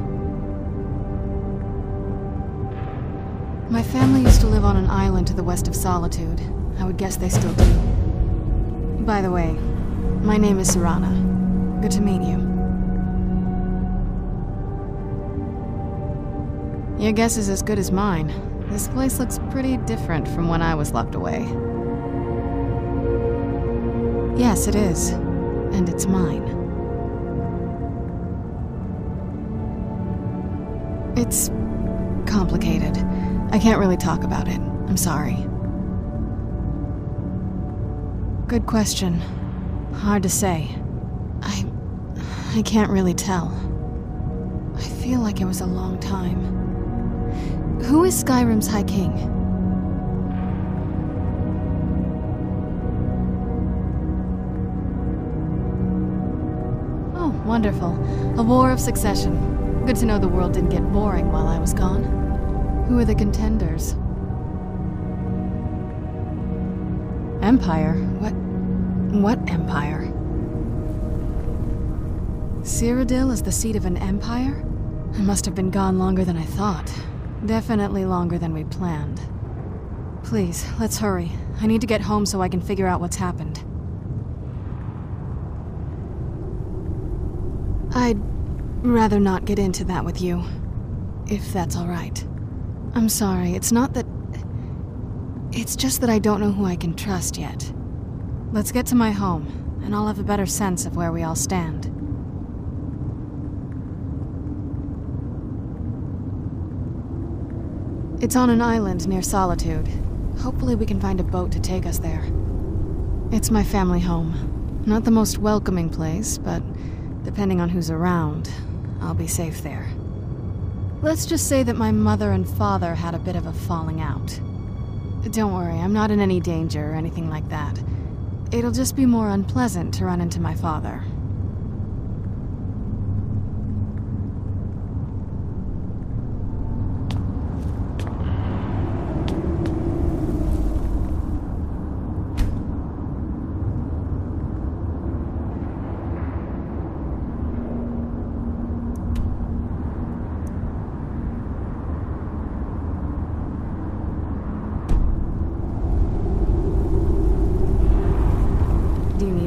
My family used to live on an island to the west of Solitude. I would guess they still do. By the way, my name is Serena. Good to meet you. Your guess is as good as mine. This place looks pretty different from when I was locked away. Yes, it is. And it's mine. It's complicated. I can't really talk about it. I'm sorry. Good question. Hard to say. I can't really tell. I feel like it was a long time. Who is Skyrim's High King? Oh, wonderful. A war of succession. Good to know the world didn't get boring while I was gone. Who are the contenders? Empire? What empire? Cyrodiil is the seat of an empire? I must have been gone longer than I thought. Definitely longer than we planned. Please, let's hurry. I need to get home so I can figure out what's happened. I'd rather not get into that with you, if that's all right. I'm sorry, it's not that... It's just that I don't know who I can trust yet. Let's get to my home, and I'll have a better sense of where we all stand. It's on an island near Solitude. Hopefully we can find a boat to take us there. It's my family home. Not the most welcoming place, but depending on who's around, I'll be safe there. Let's just say that my mother and father had a bit of a falling out. Don't worry, I'm not in any danger or anything like that. It'll just be more unpleasant to run into my father.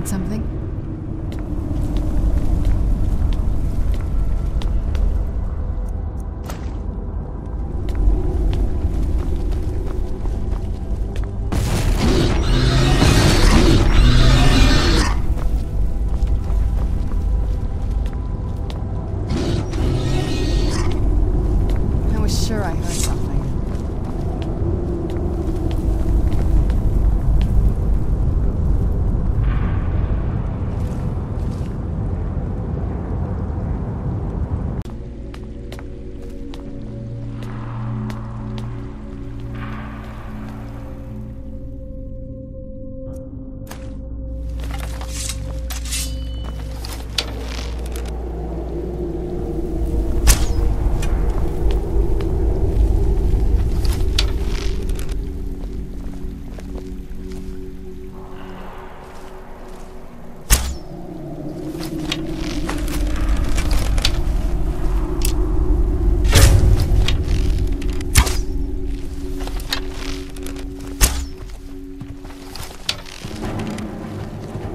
Something? I was sure I heard something.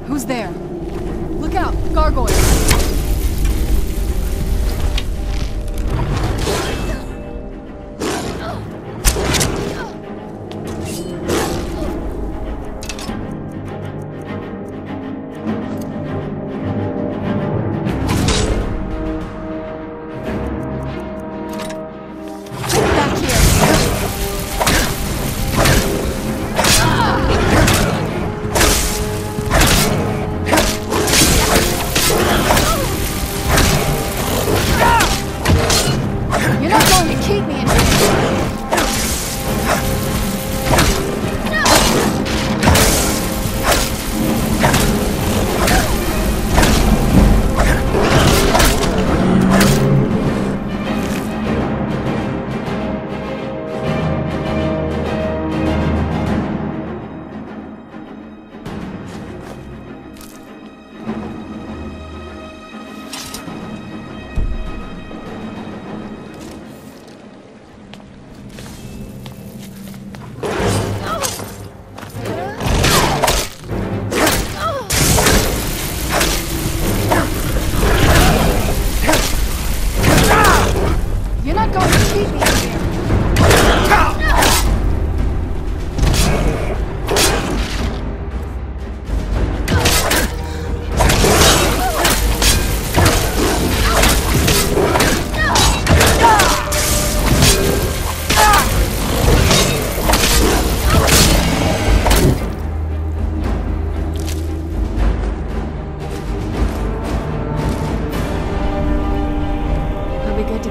Who's there? Look out! Gargoyles! Back here!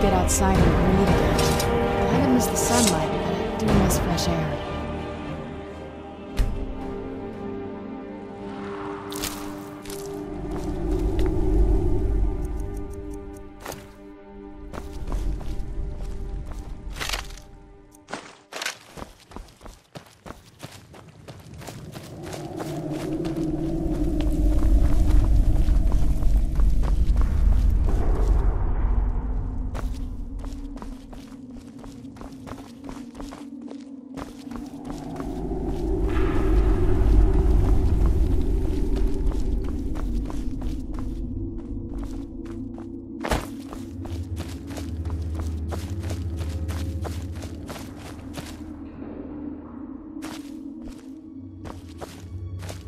to get outside and breathe again. I haven't missed the sunlight, but I do miss fresh air.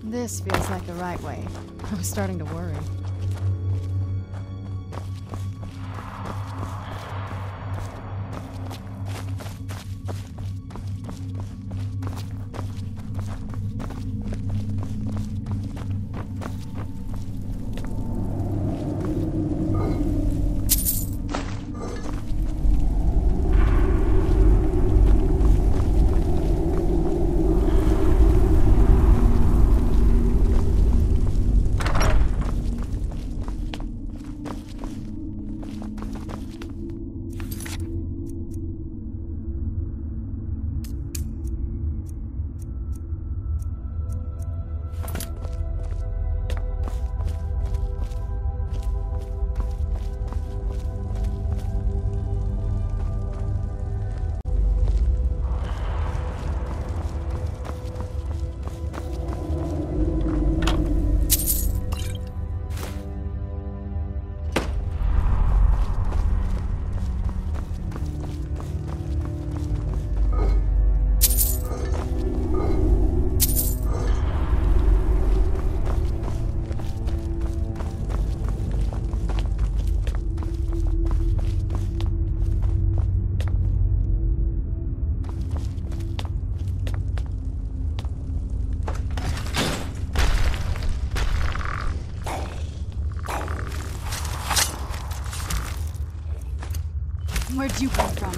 This feels like the right way. I was starting to worry. Where'd you come from?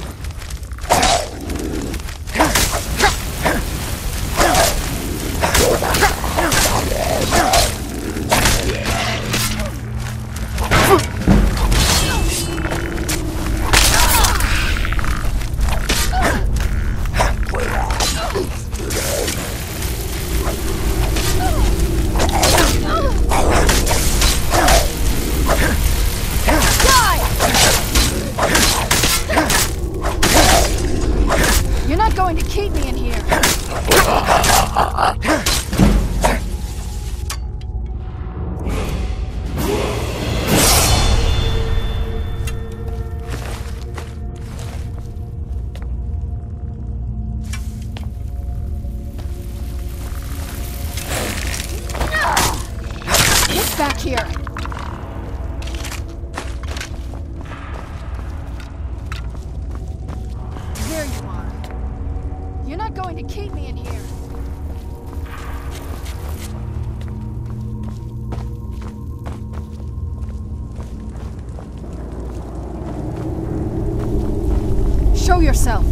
Back here. There you are. You're not going to keep me in here. Show yourself.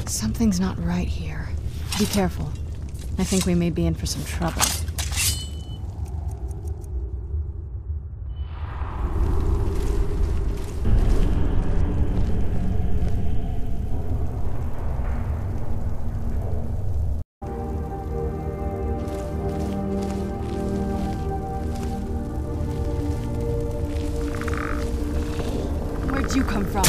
Something's not right here. Be careful. I think we may be in for some trouble. Where'd you come from?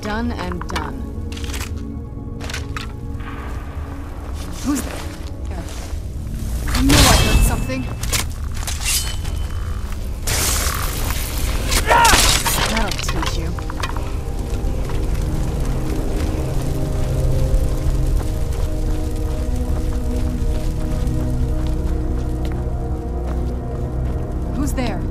Done and done. Who's there? I knew I heard something. That'll teach you. Who's there?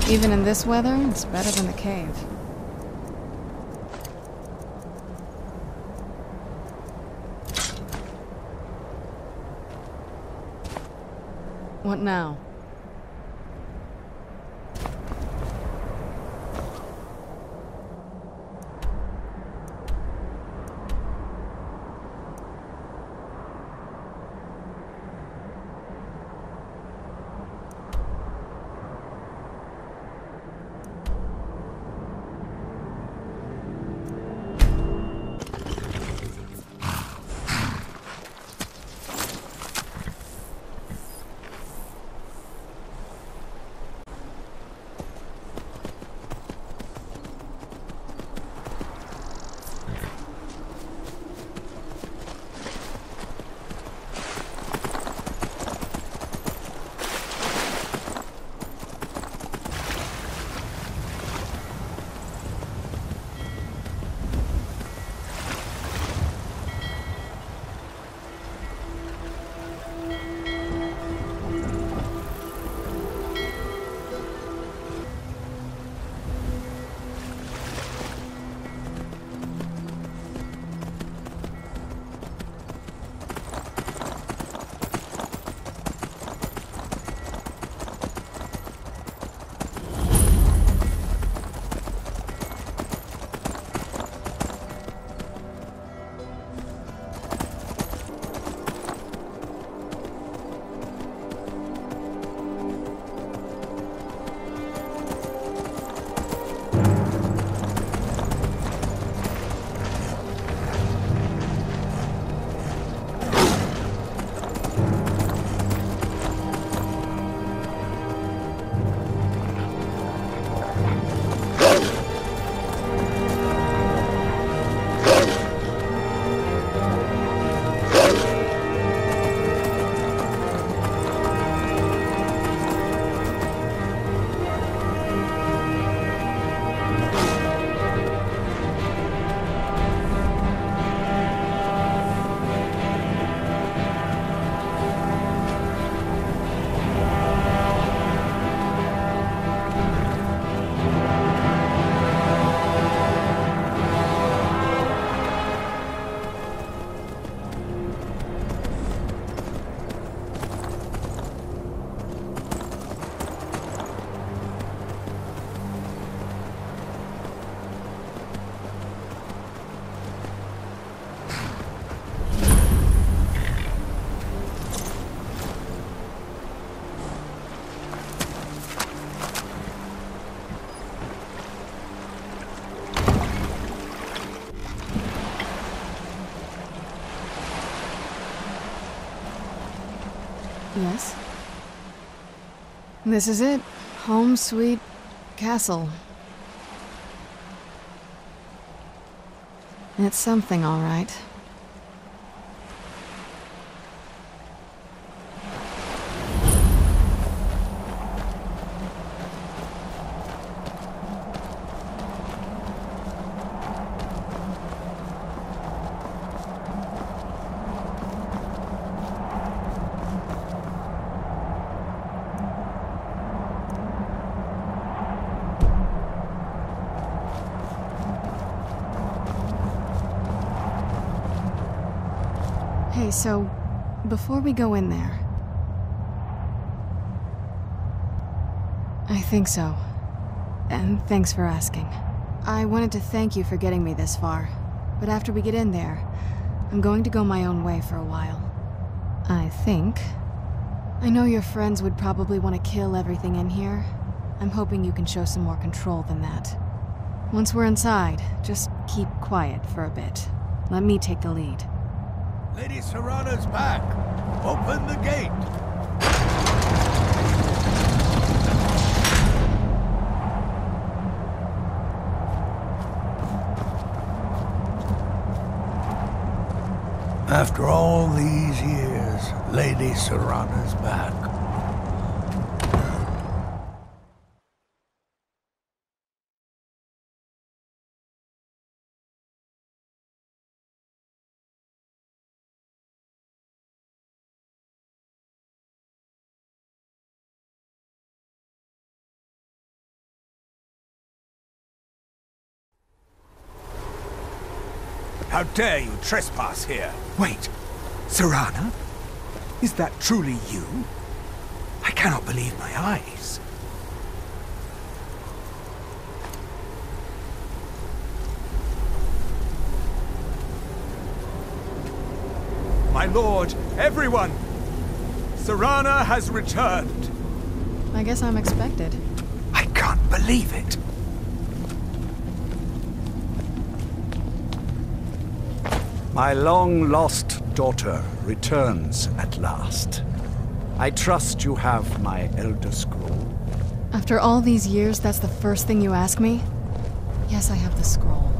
Even in this weather, it's better than the cave. What now? Yes? This is it. Home sweet castle. It's something, all right. Hey, so, before we go in there... I think so. And thanks for asking. I wanted to thank you for getting me this far, but after we get in there, I'm going to go my own way for a while. I think. I know your friends would probably want to kill everything in here. I'm hoping you can show some more control than that. Once we're inside, just keep quiet for a bit. Let me take the lead. Lady Serana's back. Open the gate. After all these years, Lady Serana's back. How dare you trespass here? Wait, Serena? Is that truly you? I cannot believe my eyes. My lord, everyone! Serena has returned! I guess I'm expected. I can't believe it. My long-lost daughter returns at last. I trust you have my Elder Scroll. After all these years, that's the first thing you ask me? Yes, I have the scroll.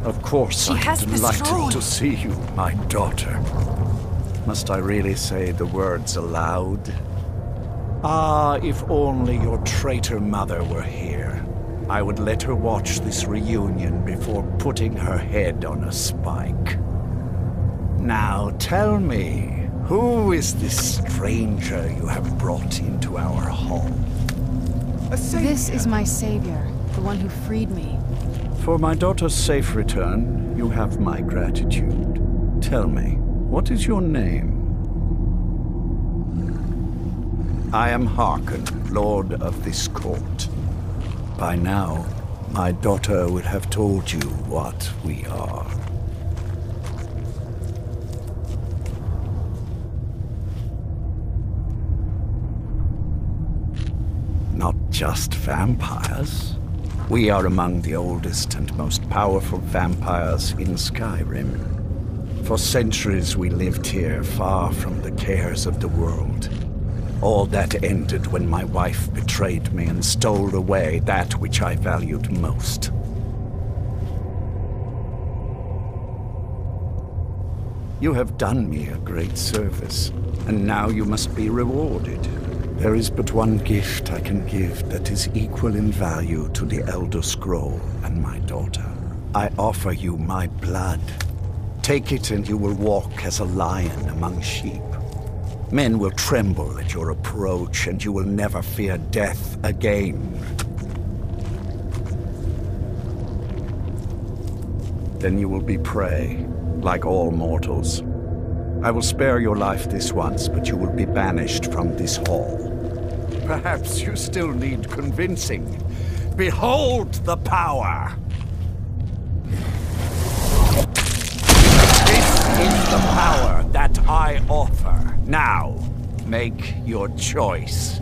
Of course, I am delighted to see you, my daughter. Must I really say the words aloud? Ah, if only your traitor mother were here. I would let her watch this reunion before putting her head on a spike. Now tell me, who is this stranger you have brought into our hall? This is my savior, the one who freed me. For my daughter's safe return, you have my gratitude. Tell me, what is your name? I am Harkon, Lord of this court. By now, my daughter would have told you what we are. Not just vampires. We are among the oldest and most powerful vampires in Skyrim. For centuries we lived here, far from the cares of the world. All that ended when my wife betrayed me and stole away that which I valued most. You have done me a great service, and now you must be rewarded. There is but one gift I can give that is equal in value to the Elder Scroll and my daughter. I offer you my blood. Take it and you will walk as a lion among sheep. Men will tremble at your approach, and you will never fear death again. Then you will be prey, like all mortals. I will spare your life this once, but you will be banished from this hall. Perhaps you still need convincing. Behold the power! This is the power that I offer. Now, make your choice.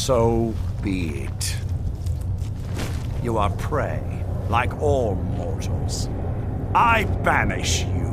So be it. You are prey, like all mortals. I banish you.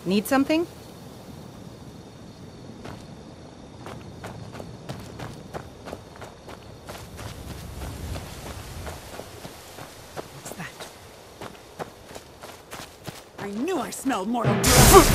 Need something? What's that? I knew I smelled mortal blood.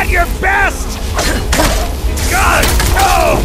Your best! God, no!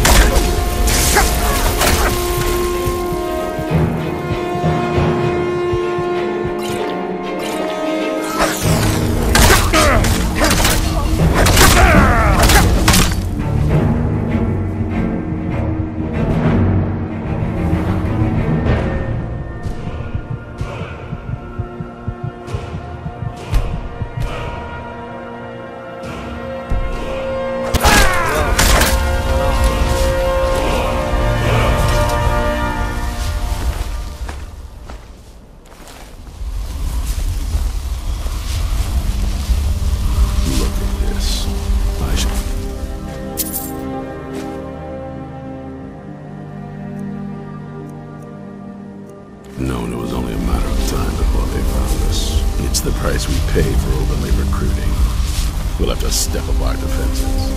Known it was only a matter of time before they found us. It's the price we pay for openly recruiting. We'll have to step up our defenses.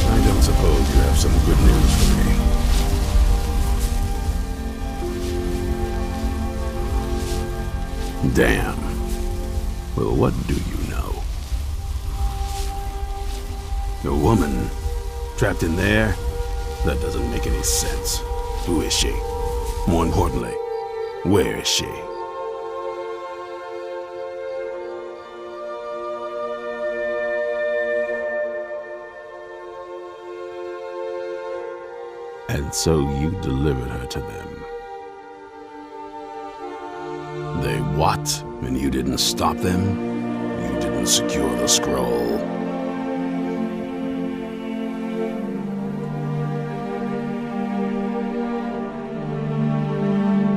I don't suppose you have some good news for me. Damn. Well, what do you know? A woman trapped in there? That doesn't make any sense. Who is she? More importantly, where is she? And so you delivered her to them. They what? And you didn't stop them? You didn't secure the scroll?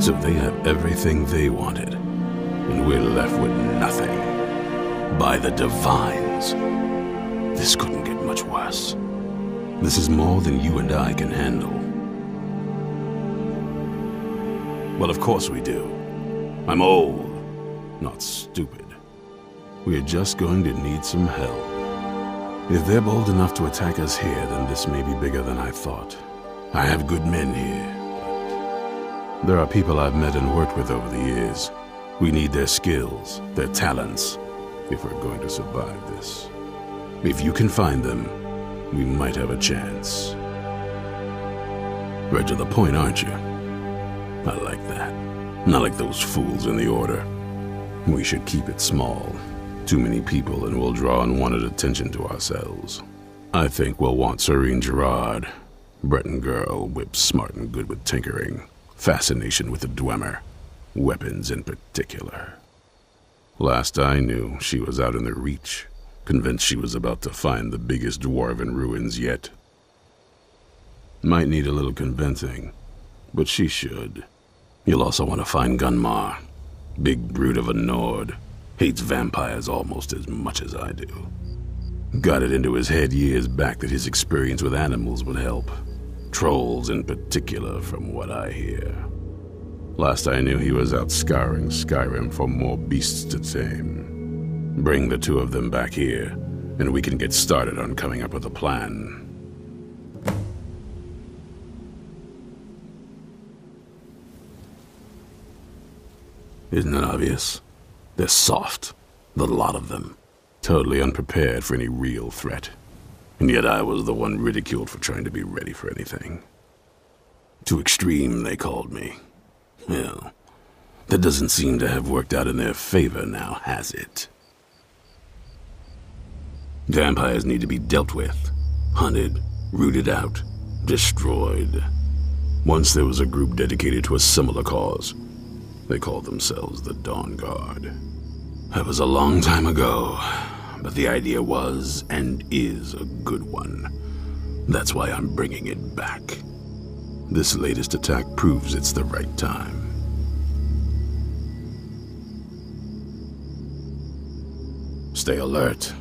So they have everything they wanted, and we're left with nothing. By the Divines. This couldn't get much worse. This is more than you and I can handle. Well, of course we do. I'm old. not stupid. We're just going to need some help. If they're bold enough to attack us here, then this may be bigger than I thought. I have good men here. But there are people I've met and worked with over the years. We need their skills, their talents, if we're going to survive this. If you can find them, we might have a chance. Right to the point, aren't you? I like that. Not like those fools in the Order. We should keep it small. Too many people and we'll draw unwanted attention to ourselves. I think we'll want Serene Jurard. Breton girl, whip smart and good with tinkering. Fascination with the Dwemer. Weapons in particular. Last I knew, she was out in the Reach, convinced she was about to find the biggest dwarven ruins yet. Might need a little convincing, but she should. You'll also want to find Gunmar. Big brute of a Nord. Hates vampires almost as much as I do. Got it into his head years back that his experience with animals would help. Trolls in particular, from what I hear. Last I knew, he was out scouring Skyrim for more beasts to tame. Bring the two of them back here, and we can get started on coming up with a plan. Isn't it obvious? They're soft, the lot of them. Totally unprepared for any real threat. And yet I was the one ridiculed for trying to be ready for anything. Too extreme, they called me. Well, that doesn't seem to have worked out in their favor now, has it? Vampires need to be dealt with, hunted, rooted out, destroyed. Once there was a group dedicated to a similar cause. They called themselves the Dawnguard. That was a long time ago, but the idea was and is a good one. That's why I'm bringing it back. This latest attack proves it's the right time. Stay alert.